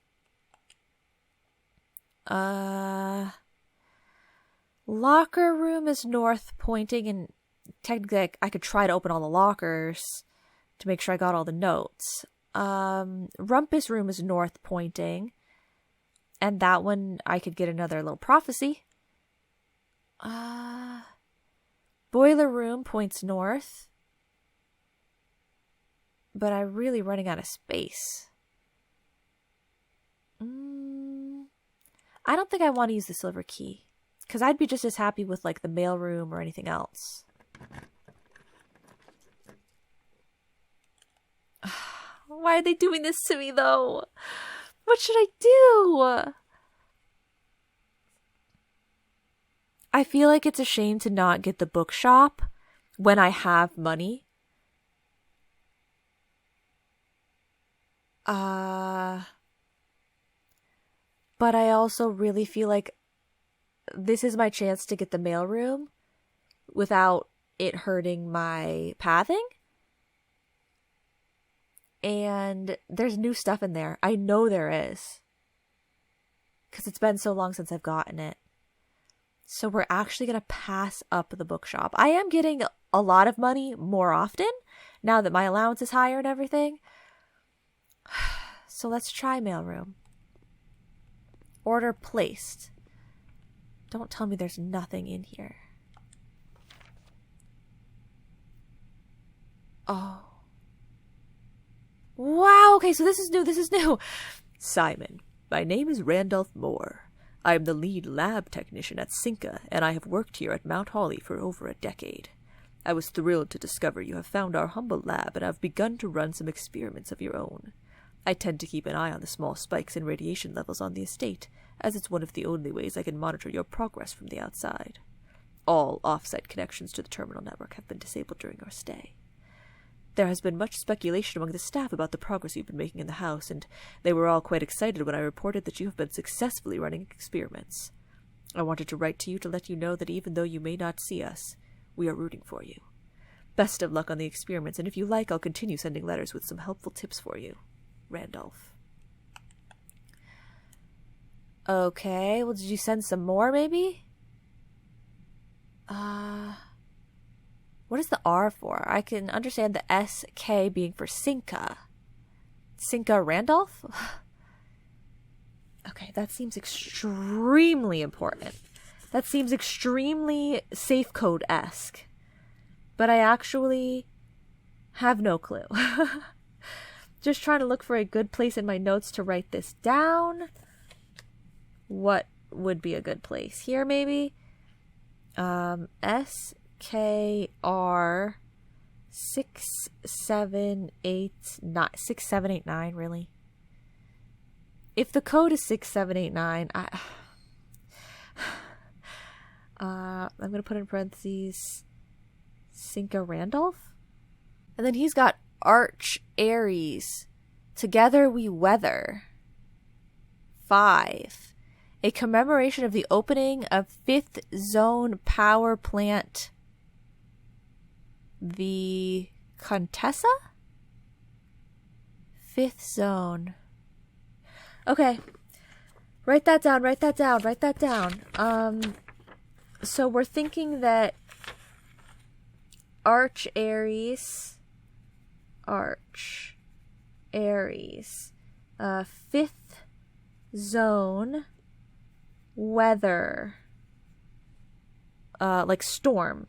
Locker room is north pointing, and technically I could try to open all the lockers to make sure I got all the notes. Rumpus room is north pointing, and that one I could get another little prophecy. Boiler room points north, but I'm really running out of space. I don't think I want to use the silver key, because I'd be just as happy with like the mail room or anything else. Why are they doing this to me though? What should I do? I feel like it's a shame to not get the bookshop when I have money. But I also really feel like this is my chance to get the mailroom without it hurting my pathing. And there's new stuff in there. I know there is, because it's been so long since I've gotten it. So we're actually going to pass up the bookshop. I am getting a lot of money more often now that my allowance is higher and everything. So let's try mailroom. Order placed. Don't tell me there's nothing in here. Oh. Wow, okay, so this is new. Simon, my name is Randolph Moore. I am the lead lab technician at Cinca, and I have worked here at Mount Holly for over a decade. I was thrilled to discover you have found our humble lab and have begun to run some experiments of your own. I tend to keep an eye on the small spikes in radiation levels on the estate, as it's one of the only ways I can monitor your progress from the outside. All off-site connections to the terminal network have been disabled during our stay. There has been much speculation among the staff about the progress you've been making in the house, and they were all quite excited when I reported that you have been successfully running experiments. I wanted to write to you to let you know that even though you may not see us, we are rooting for you. Best of luck on the experiments, and if you like, I'll continue sending letters with some helpful tips for you. Randolph. Okay, well, did you send some more, maybe? What is the R for? I can understand the SK being for Cinca. Cinca Randolph? Okay, that seems extremely important. That seems extremely safe code-esque. But I actually have no clue. Just trying to look for a good place in my notes to write this down. What would be a good place? Here, maybe? SKR 6789, really? If the code is 6789, I'm going to put in parentheses Cinca Randolph. And then he's got Arch Aries. Together we weather. 5. A commemoration of the opening of 5th Zone Power Plant. The Contessa? 5th Zone. Okay. Write that down. So we're thinking that Arch Aries, 5th Zone, weather, like storm,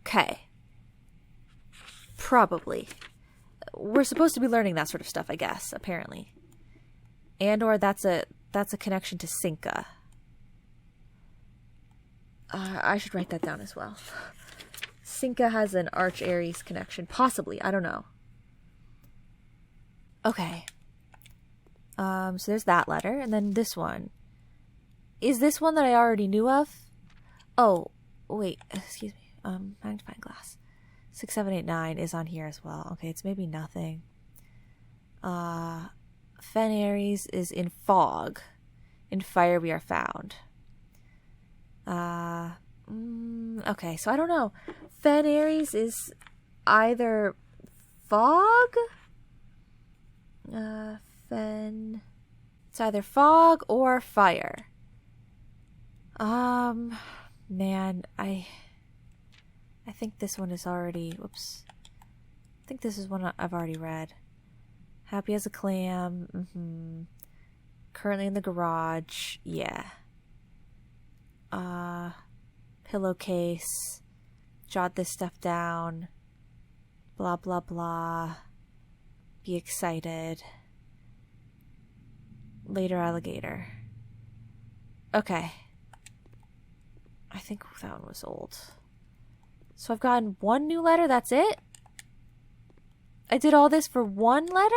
okay, probably. We're supposed to be learning that sort of stuff, I guess, apparently. And or that's a connection to Cinca. I should write that down as well. Cinca has an Arch Aries connection. Possibly. I don't know. Okay. So there's that letter. And then this one. Is this one that I already knew of? Oh, wait. Excuse me. Magnifying glass. 6789 is on here as well. Okay, it's maybe nothing. Fen Aries is in fog. In fire we are found. Okay, so I don't know. Fen Aries is either fog? Fen... It's either fog or fire. Man, I think this one is already... Whoops. I think this is one I've already read. Happy as a clam. Currently in the garage. Yeah. Pillowcase. Jot this stuff down. Blah, blah, blah. Be excited. Later alligator. Okay. I think that one was old. So I've gotten one new letter, that's it? I did all this for one letter?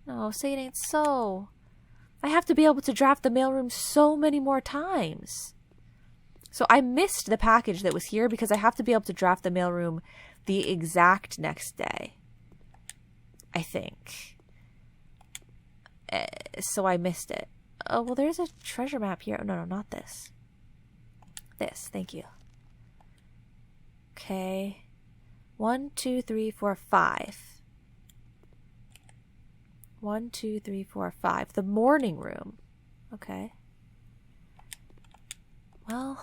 No, say it ain't so. I have to be able to draft the mailroom so many more times. So I missed the package that was here because I have to be able to draft the mailroom the exact next day. I think. So I missed it. Oh, well, there's a treasure map here. Oh, no, not this. This, thank you. Okay. 1, 2, 3, 4, 5. 1, 2, 3, 4, 5. The morning room. Okay. Well.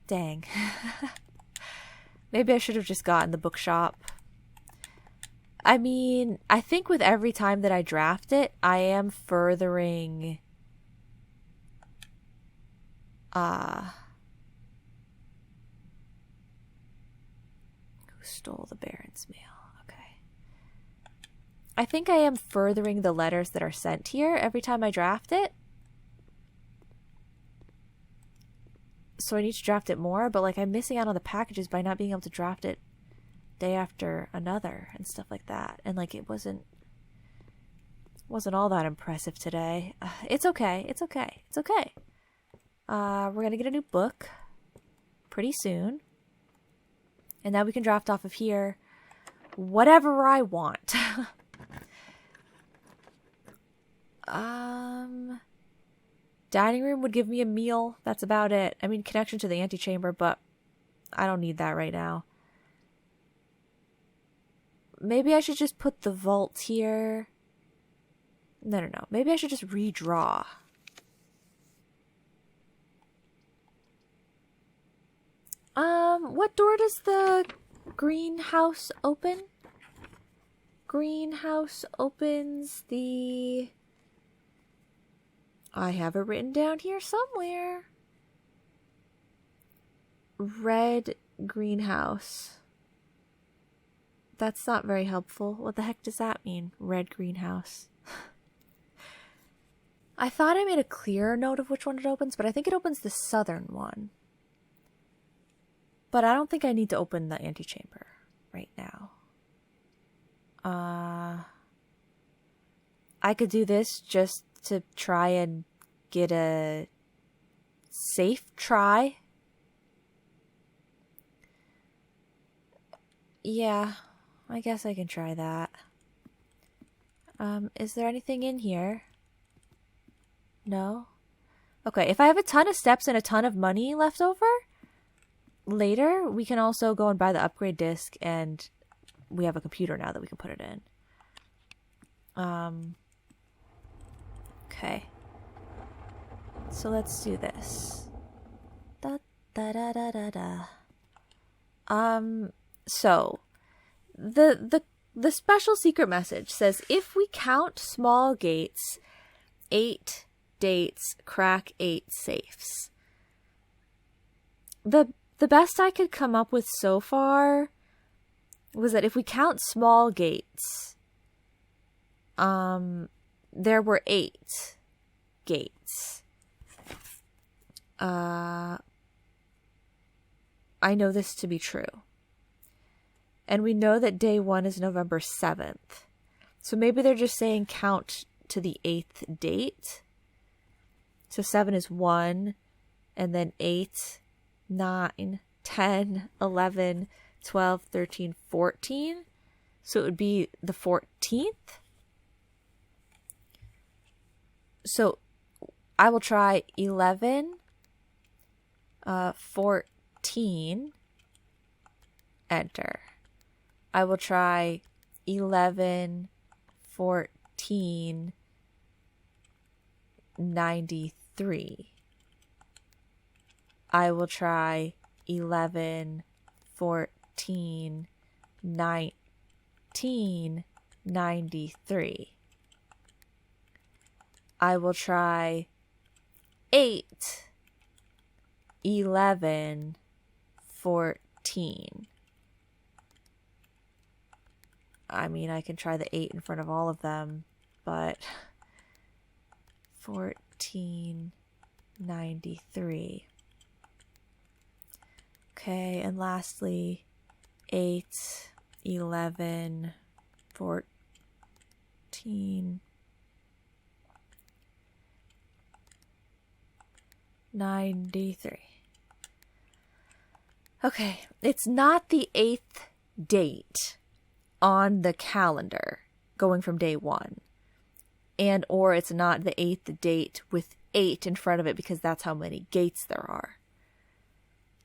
Dang. Maybe I should have just gotten the bookshop. I mean, I think with every time that I draft it, I am furthering... Who stole the Baron's mail? Okay. I think I am furthering the letters that are sent here every time I draft it. So I need to draft it more, but like I'm missing out on the packages by not being able to draft it day after another and stuff like that. And like it wasn't all that impressive today. It's okay. It's okay. It's okay. We're going to get a new book pretty soon. And now we can draft off of here whatever I want. Dining room would give me a meal. That's about it. I mean, connection to the antechamber, but I don't need that right now. Maybe I should just put the vault here. No. Maybe I should just redraw. What door does the greenhouse open? Greenhouse opens the... I have it written down here somewhere. Red greenhouse. That's not very helpful. What the heck does that mean? Red greenhouse. I thought I made a clearer note of which one it opens, but I think it opens the southern one. But I don't think I need to open the antechamber right now. I could do this just to try and get a safe try. Yeah, I guess I can try that. Is there anything in here? No? Okay, if I have a ton of steps and a ton of money left over, later we can also go and buy the upgrade disc, and we have a computer now that we can put it in. Okay. So let's do this. Da da da da da da. So the special secret message says if we count small gates, 8 dates crack 8 safes. The best I could come up with so far was that if we count small gates, there were 8 gates. I know this to be true. And we know that day 1 is November 7th. So maybe they're just saying count to the 8th date. So 7 is 1, and then 8, 9, 10, 11, 12, 13, 14. So it would be the 14th. So I will try 11, 14, enter. I will try 11, 14, 93. I will try 11, 14, 19, 93. I will try 8, 11, 14. I mean, I can try the 8 in front of all of them, but 1493. Okay, and lastly, 8, 11, 14, 93. Okay, it's not the 8th date on the calendar going from day 1. And or it's not the 8th date with 8 in front of it because that's how many gates there are.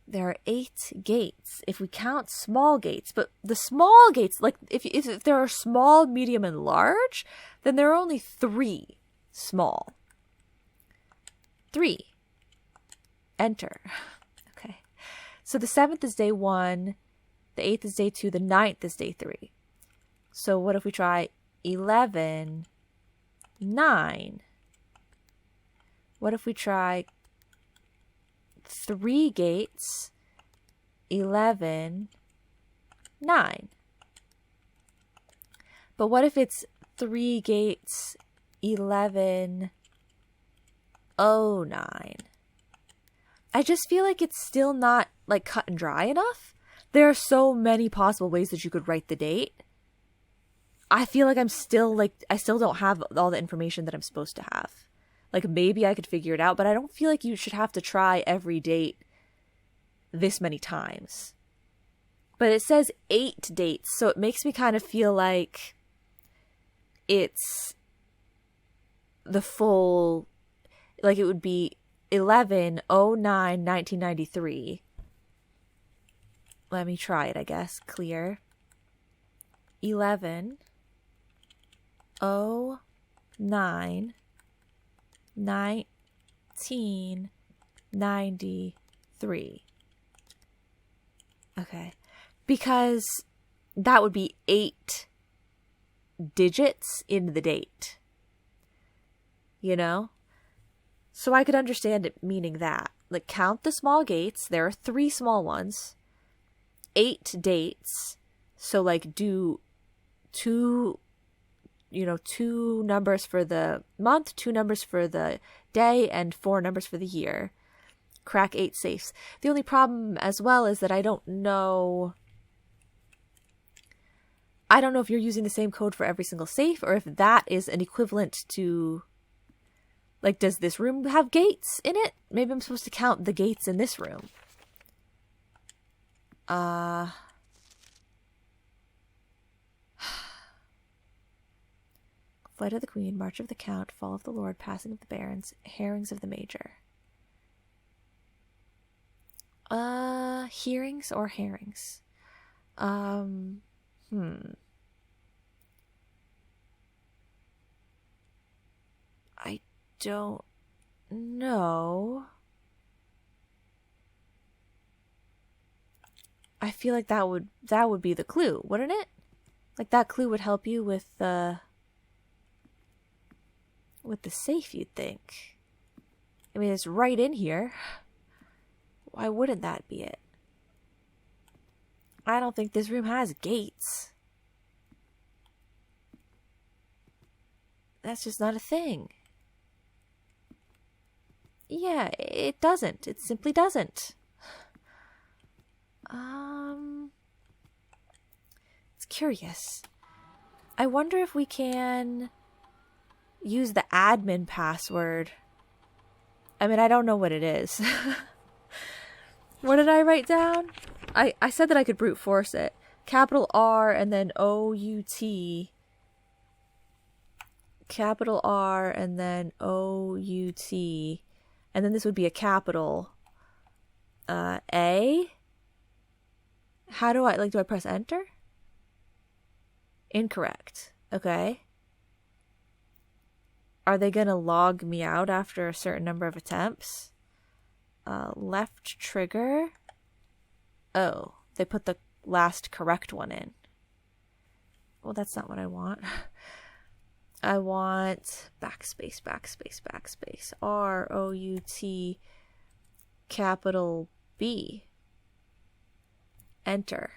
There are 8 gates if we count small gates, but the small gates, like if there are small, medium, and large, then there are only 3 small. 3. Enter. Okay. So the 7th is day 1, the 8th is day 2, the 9th is day 3. So what if we try 11, 9? What if we try 3 gates, 11, 9? But what if it's 3 gates, 11, 09? I just feel like it's still not like cut and dry enough. There are so many possible ways that you could write the date. I feel like I still don't have all the information that I'm supposed to have. Like maybe I could figure it out, but I don't feel like you should have to try every date this many times. But it says 8 dates, so it makes me kind of feel like it's the full, like it would be 11/09/1993. Let me try it, I guess. Clear. 11/09/1993. Okay. Because that would be 8 digits in the date. You know? So I could understand it meaning that. Like, count the small gates. There are 3 small ones. 8 dates. So, like, do 2 numbers for the month, 2 numbers for the day, and 4 numbers for the year. Crack 8 safes. The only problem as well is that I don't know if you're using the same code for every single safe, or if that is an equivalent to, like, does this room have gates in it? Maybe I'm supposed to count the gates in this room. Flight of the Queen, March of the Count, Fall of the Lord, Passing of the Barons, Herrings of the Major. Hearings or herrings? I don't know. I feel like that would be the clue, wouldn't it? Like that clue would help you with the safe, you'd think. I mean, it's right in here. Why wouldn't that be it? I don't think this room has gates. That's just not a thing. Yeah, it doesn't. It simply doesn't. It's curious. I wonder if we can use the admin password. I mean, I don't know what it is. What did I write down? I said that I could brute force it. Capital R and then OUT. capital R and then O-U-T. And then this would be a capital A. How do I press enter? Incorrect. Okay. Are they going to log me out after a certain number of attempts? Left trigger. Oh, they put the last correct one in. Well, that's not what I want. I want backspace, backspace, backspace. R-O-U-T capital B. Enter.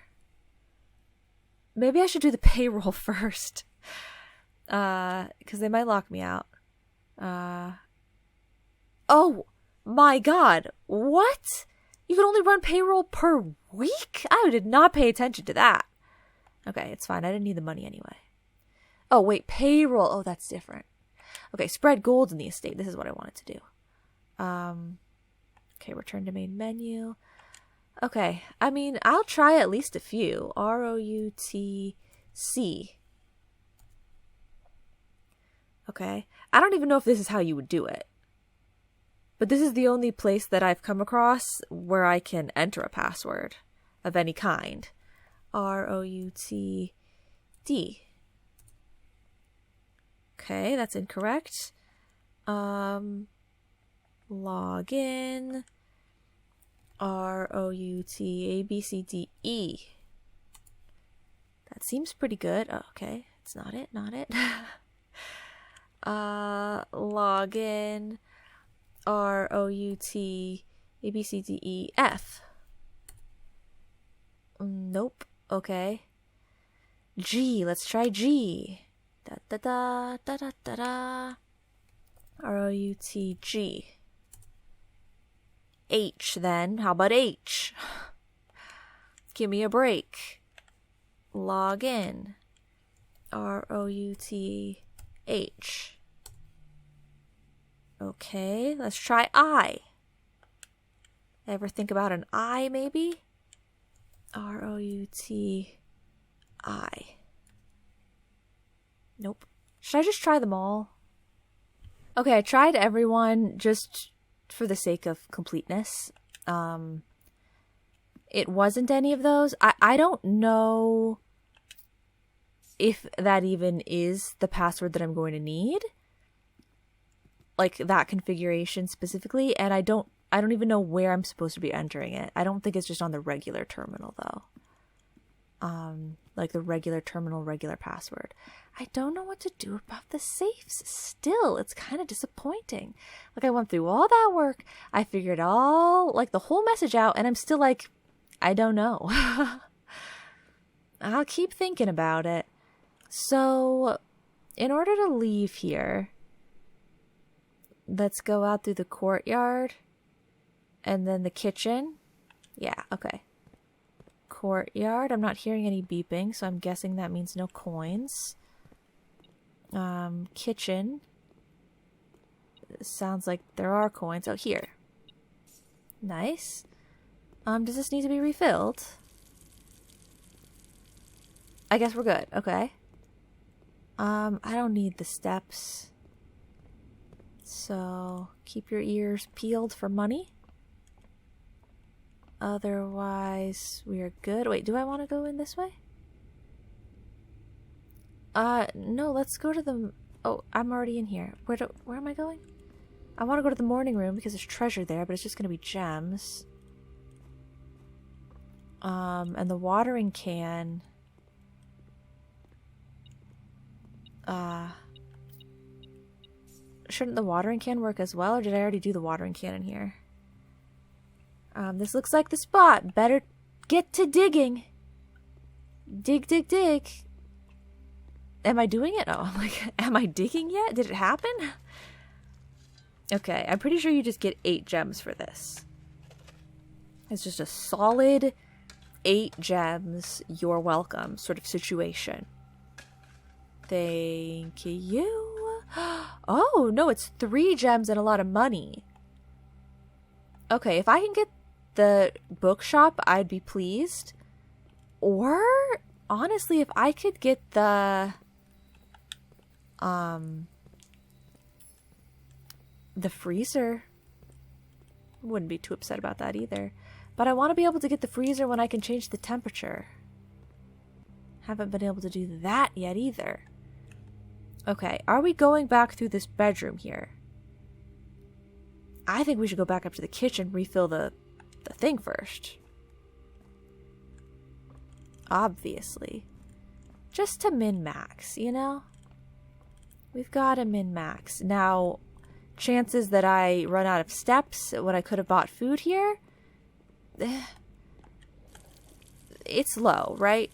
Maybe I should do the payroll first. Because they might lock me out. Oh my god. What? You can only run payroll per week? I did not pay attention to that. Okay, it's fine. I didn't need the money anyway. Oh, wait, payroll. Oh, that's different. Okay, spread gold in the estate. This is what I wanted to do. Okay, return to main menu. Okay, I mean, I'll try at least a few. R-O-U-T-C. Okay, I don't even know if this is how you would do it. But this is the only place that I've come across where I can enter a password of any kind. R-O-U-T-D. Okay, that's incorrect. Log in. R-O-U-T-A-B-C-D-E. That seems pretty good. Oh, okay, it's not it, not it. Log in. R-O-U-T-A-B-C-D-E-F. Nope. Okay. G. Let's try G. Da da da da da da da. R-O-U-T-G. H then. How about H? Give me a break. Log in. R-O-U-T-H. Okay, let's try I. Ever think about an I, maybe? R-O-U-T-I. Nope. Should I just try them all? Okay, I tried everyone just for the sake of completeness. It wasn't any of those. I don't know if that even is the password that I'm going to need. Like that configuration specifically, and I don't even know where I'm supposed to be entering it. I don't think it's just on the regular terminal though. Like the regular terminal, regular password. I don't know what to do about the safes still. It's kind of disappointing. Like I went through all that work, I figured all, like the whole message out, and I'm still like, I don't know. I'll keep thinking about it. So, in order to leave here, let's go out through the courtyard and then the kitchen. Yeah, okay. Courtyard. I'm not hearing any beeping, so I'm guessing that means no coins. Kitchen. Sounds like there are coins. Oh, here. Nice. Does this need to be refilled? I guess we're good. Okay. I don't need the steps. So, keep your ears peeled for money. Otherwise, we are good. Wait, do I want to go in this way? No, let's go to the... Oh, I'm already in here. Where am I going? I want to go to the morning room because there's treasure there, but it's just going to be gems. And the watering can... Shouldn't the watering can work as well, or did I already do the watering can in here? This looks like the spot. Better get to digging. Dig, dig, dig. Am I doing it? Oh, I'm like, am I digging yet? Did it happen? Okay, I'm pretty sure you just get 8 gems for this. It's just a solid 8 gems, you're welcome sort of situation. Thank you. Oh, no, it's 3 gems and a lot of money. Okay, if I can get the bookshop, I'd be pleased. Or, honestly, if I could get the The freezer. Wouldn't be too upset about that either. But I want to be able to get the freezer when I can change the temperature. Haven't been able to do that yet either. Okay, are we going back through this bedroom here? I think we should go back up to the kitchen, refill the thing first. Obviously. Just to min-max, you know? We've got to min-max. Now, chances that I run out of steps when I could have bought food here? It's low, right?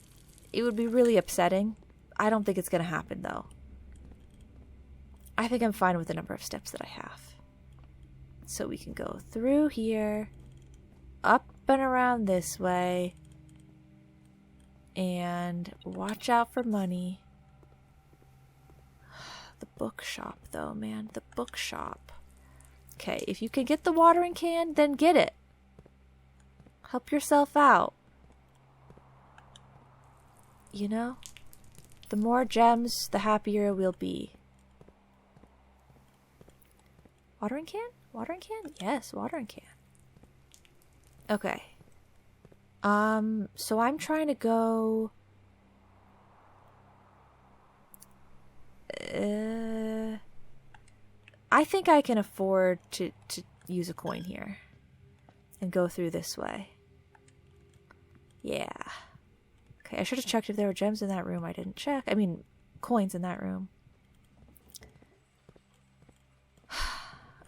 It would be really upsetting. I don't think it's going to happen, though. I think I'm fine with the number of steps that I have. So we can go through here, up and around this way, and watch out for money. The bookshop, though, man. The bookshop. Okay, if you can get the watering can, then get it. Help yourself out. You know? The more gems, the happier we'll be. Watering can? Watering can? Yes, watering can. Okay. So I'm trying to go... I think I can afford to use a coin here. And go through this way. Yeah. Okay, I should have checked if there were gems in that room. I didn't check. I mean, coins in that room.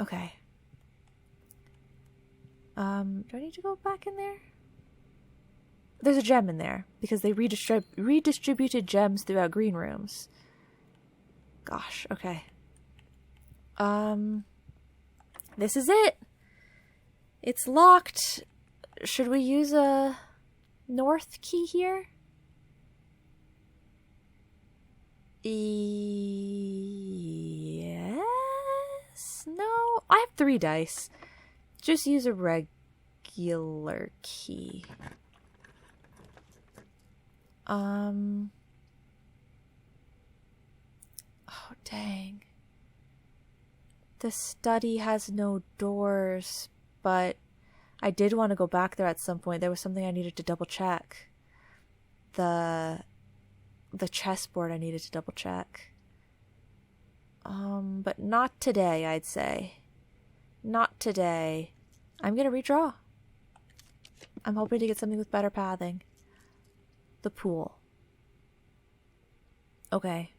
Okay. Do I need to go back in there? There's a gem in there because they redistributed gems throughout green rooms. Gosh, okay. This is it. It's locked. Should we use a north key here? Yes? No? I have 3 dice. Just use a regular key. Oh, dang. The study has no doors, but I did want to go back there at some point. There was something I needed to double check. The chessboard I needed to double check. But not today, I'd say. Not today. I'm gonna redraw. I'm hoping to get something with better pathing. The pool. Okay.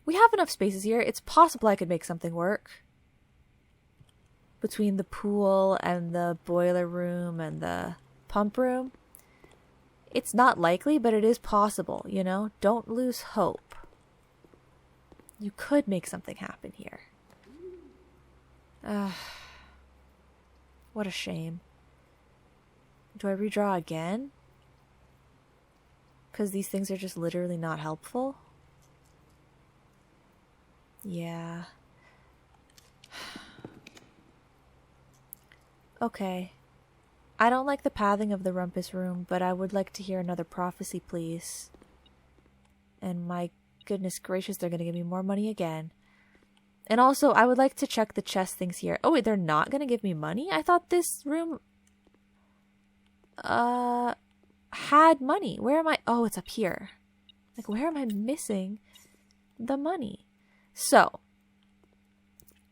We have enough spaces here. It's possible I could make something work. Between the pool and the boiler room and the pump room. It's not likely, but it is possible, you know? Don't lose hope. You could make something happen here. What a shame. Do I redraw again? Because these things are just literally not helpful? Yeah. Okay. I don't like the pathing of the rumpus room, but I would like to hear another prophecy, please. And my goodness gracious, they're going to give me more money again. And also, I would like to check the chest things here. Oh, wait, they're not going to give me money? I thought this room... had money. Where am I? Oh, it's up here. Like, where am I missing the money? So,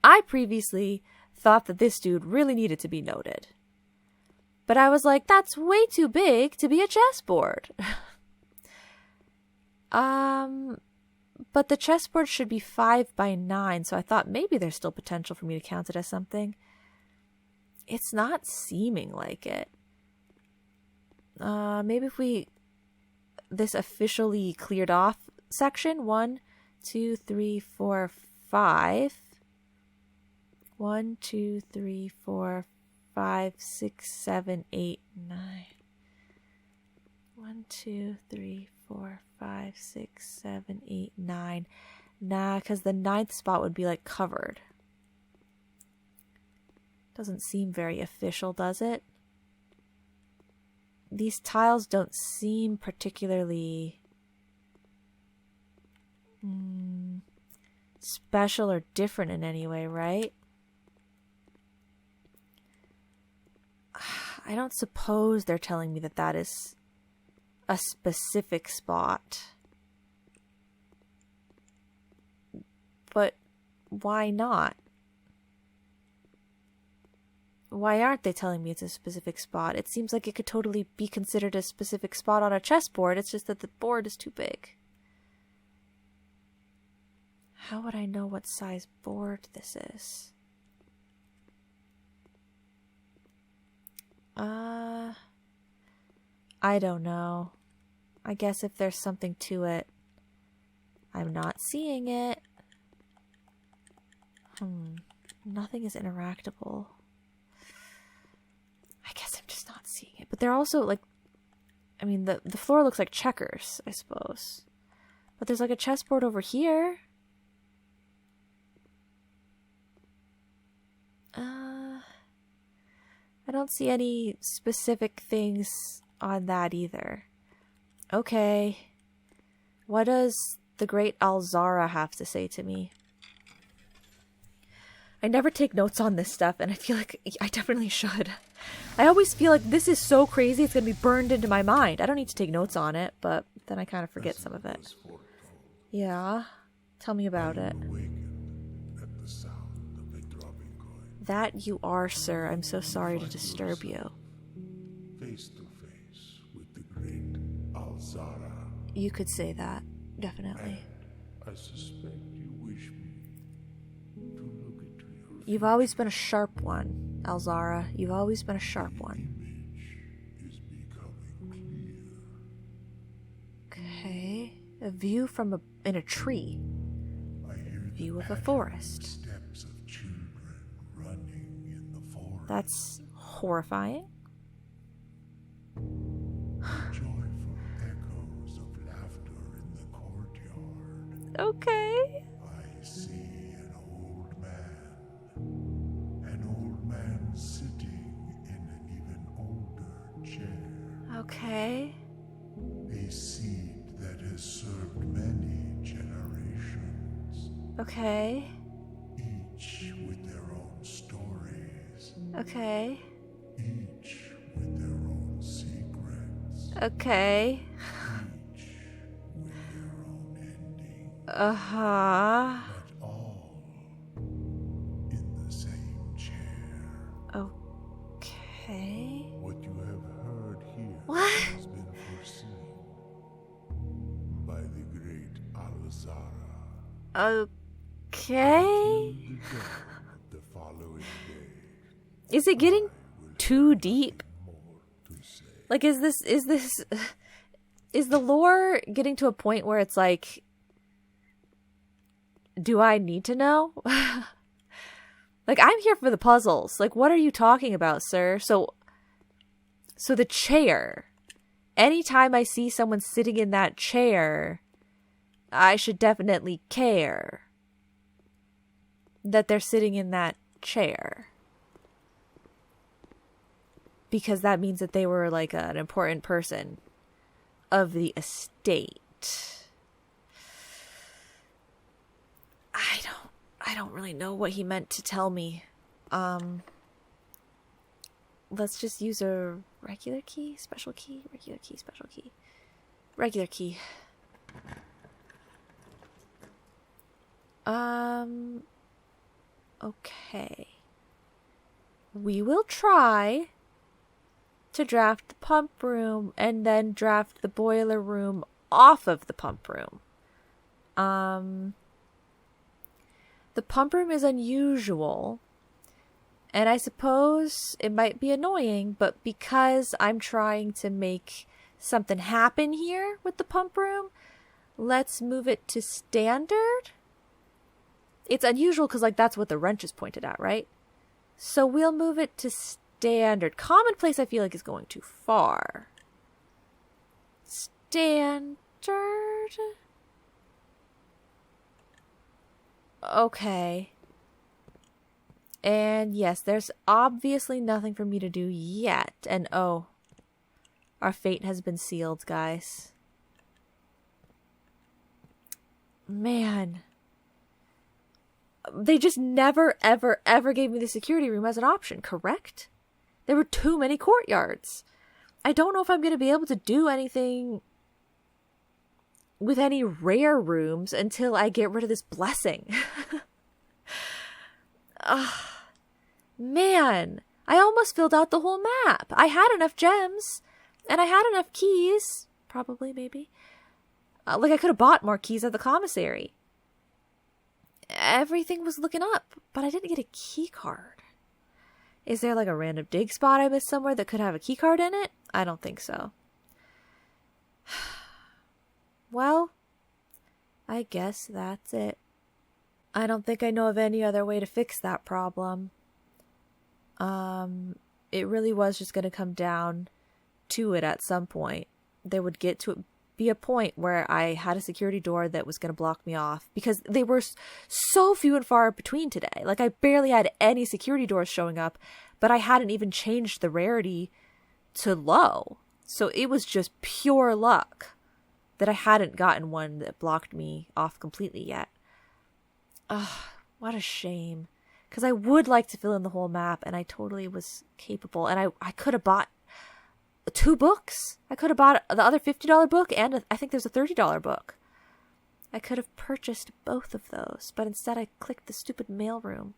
I previously thought that this dude really needed to be noted. But I was like, that's way too big to be a chessboard. But the chessboard should be 5 by 9, so I thought maybe there's still potential for me to count it as something. It's not seeming like it. Maybe if we... this officially cleared off section. 1, 2, 3, 4, 5. 1, 2, 3, 4, 5, 6, 7, 8, 9. 1, 2, 3, 4, 5, 6, 7, 8, 9. Nah, because the 9th spot would be like covered. Doesn't seem very official, does it? These tiles don't seem particularly special or different in any way, right? I don't suppose they're telling me that that is a specific spot. But why not? Why aren't they telling me it's a specific spot? It seems like it could totally be considered a specific spot on a chessboard. It's just that the board is too big. How would I know what size board this is? I don't know. I guess if there's something to it, I'm not seeing it. Nothing is interactable. I guess I'm just not seeing it. But they're also like, I mean, the floor looks like checkers, I suppose. But there's like a chessboard over here. I don't see any specific things on that either. Okay. What does the great Alzara have to say to me? I never take notes on this stuff, and I feel like I definitely should. I always feel like this is so crazy it's going to be burned into my mind. I don't need to take notes on it, but then I kind of forget some of it. Yeah? Tell me about it. That you are, sir. I'm so sorry to disturb you. Face to face with the great Alzara. You could say that, definitely. I suspect you wish me to look into your face. You've always been a sharp one, Alzara. You've always been a sharp one. Image is becoming clear. Okay. A view from in a tree. I hear the View of a pattering forest. steps of children running in the forest. That's horrifying. Joyful echoes of laughter in the courtyard. Okay. I see an old man sitting in an even older chair. Okay. A seed that has served many generations, Okay. each with their own stories, Okay. each with their own secrets, Okay. each with their own ending, Uh-huh. but all in the same chair. Okay. What you have heard here What? has been foreseen by the great Alzara. Okay. The dawn of the following day, Is it getting too deep? more to say. Like, is the lore getting to a point where it's like, do I need to know? Like, I'm here for the puzzles. Like, what are you talking about, sir? So the chair. Anytime I see someone sitting in that chair, I should definitely care that they're sitting in that chair. Because that means that they were like an important person of the estate. I don't really know what he meant to tell me. Let's just use a regular key, special key, regular key, special key. Regular key. Okay. We will try to draft the pump room and then draft the boiler room off of the pump room. The pump room is unusual, and I suppose it might be annoying, but because I'm trying to make something happen here with the pump room, let's move it to standard. It's unusual because, like, that's what the wrench is pointed at, right? So we'll move it to standard. Commonplace, I feel like, is going too far. Standard. Okay. And yes, there's obviously nothing for me to do yet. And oh, our fate has been sealed, guys. Man. They just never, ever, ever gave me the security room as an option, correct? There were too many courtyards. I don't know if I'm going to be able to do anything with any rare rooms until I get rid of this blessing. Man, I almost filled out the whole map. I had enough gems, and I had enough keys. Probably, maybe. Like, I could have bought more keys at the commissary. Everything was looking up, but I didn't get a key card. Is there like a random dig spot I missed somewhere that could have a key card in it? I don't think so. Well, I guess that's it. I don't think I know of any other way to fix that problem. It really was just going to come down to it at some point. There would get to be a point where I had a security door that was going to block me off, because they were so few and far between today. Like, I barely had any security doors showing up, but I hadn't even changed the rarity to low. So it was just pure luck that I hadn't gotten one that blocked me off completely yet. Ugh, what a shame. Because I would like to fill in the whole map, and I totally was capable. And I could have bought 2 books. I could have bought the other $50 book, and I think there's a $30 book. I could have purchased both of those, but instead I clicked the stupid mailroom.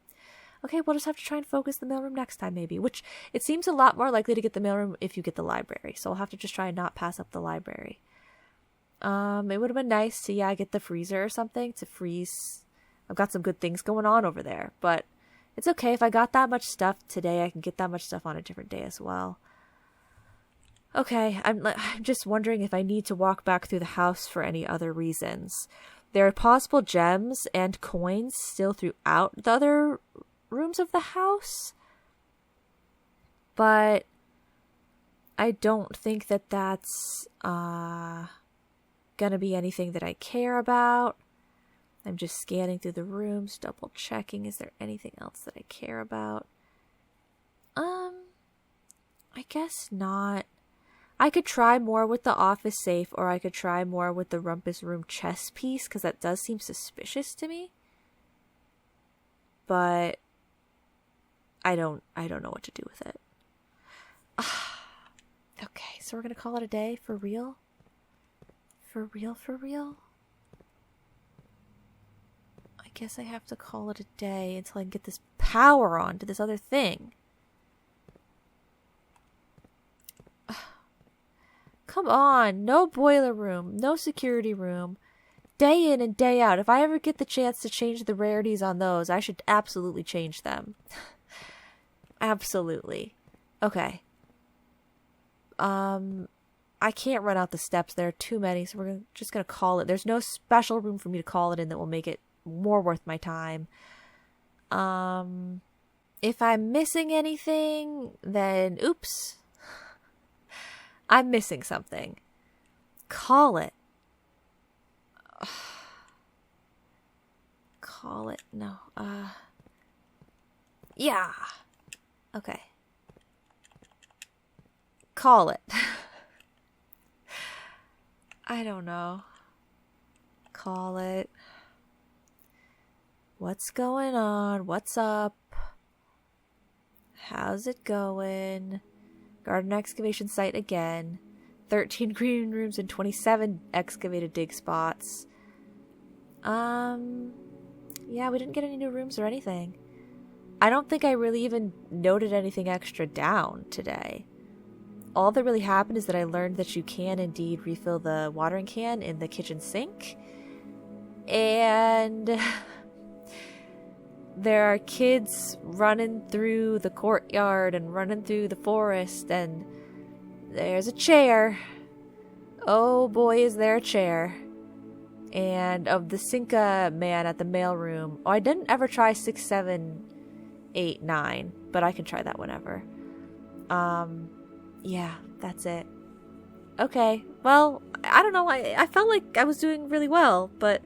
Okay, we'll just have to try and focus the mailroom next time, maybe. Which, it seems a lot more likely to get the mailroom if you get the library. So I'll have to just try and not pass up the library. It would have been nice to, get the freezer or something to freeze. I've got some good things going on over there, but it's okay. If I got that much stuff today, I can get that much stuff on a different day as well. Okay, I'm just wondering if I need to walk back through the house for any other reasons. There are possible gems and coins still throughout the other rooms of the house, but I don't think that that's gonna be anything that I care about. I'm just scanning through the rooms, double checking, is there anything else that I care about? I guess not. I could try more with the office safe, or I could try more with the rumpus room chess piece, because that does seem suspicious to me. But I don't know what to do with it. Okay, so we're gonna call it a day for real? For real? I guess I have to call it a day until I can get this power on to this other thing. Come on, no boiler room, no security room. Day in and day out. If I ever get the chance to change the rarities on those, I should absolutely change them. Absolutely. Okay. I can't run out the steps. There are too many, so we're just going to call it. There's no special room for me to call it in that will make it more worth my time. If I'm missing anything, then oops. I'm missing something. Call it. Call it. No. Yeah. Okay. Call it. I don't know. Call it. What's going on? What's up? How's it going? Garden excavation site again. 13 green rooms and 27 excavated dig spots. Yeah, we didn't get any new rooms or anything. I don't think I really even noted anything extra down today. All that really happened is that I learned that you can indeed refill the watering can in the kitchen sink. And there are kids running through the courtyard and running through the forest, and there's a chair. Oh boy, is there a chair. And of the Cinca man at the mailroom. Oh, I didn't ever try 6, 7, 8, 9, but I can try that whenever. Yeah, that's it. Okay, well, I don't know. I felt like I was doing really well, but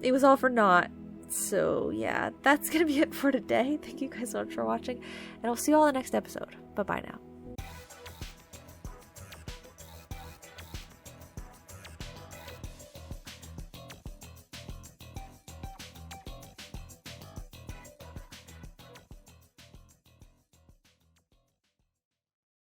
it was all for naught. So, yeah, that's going to be it for today. Thank you guys so much for watching, and I'll see you all in the next episode. Bye-bye now.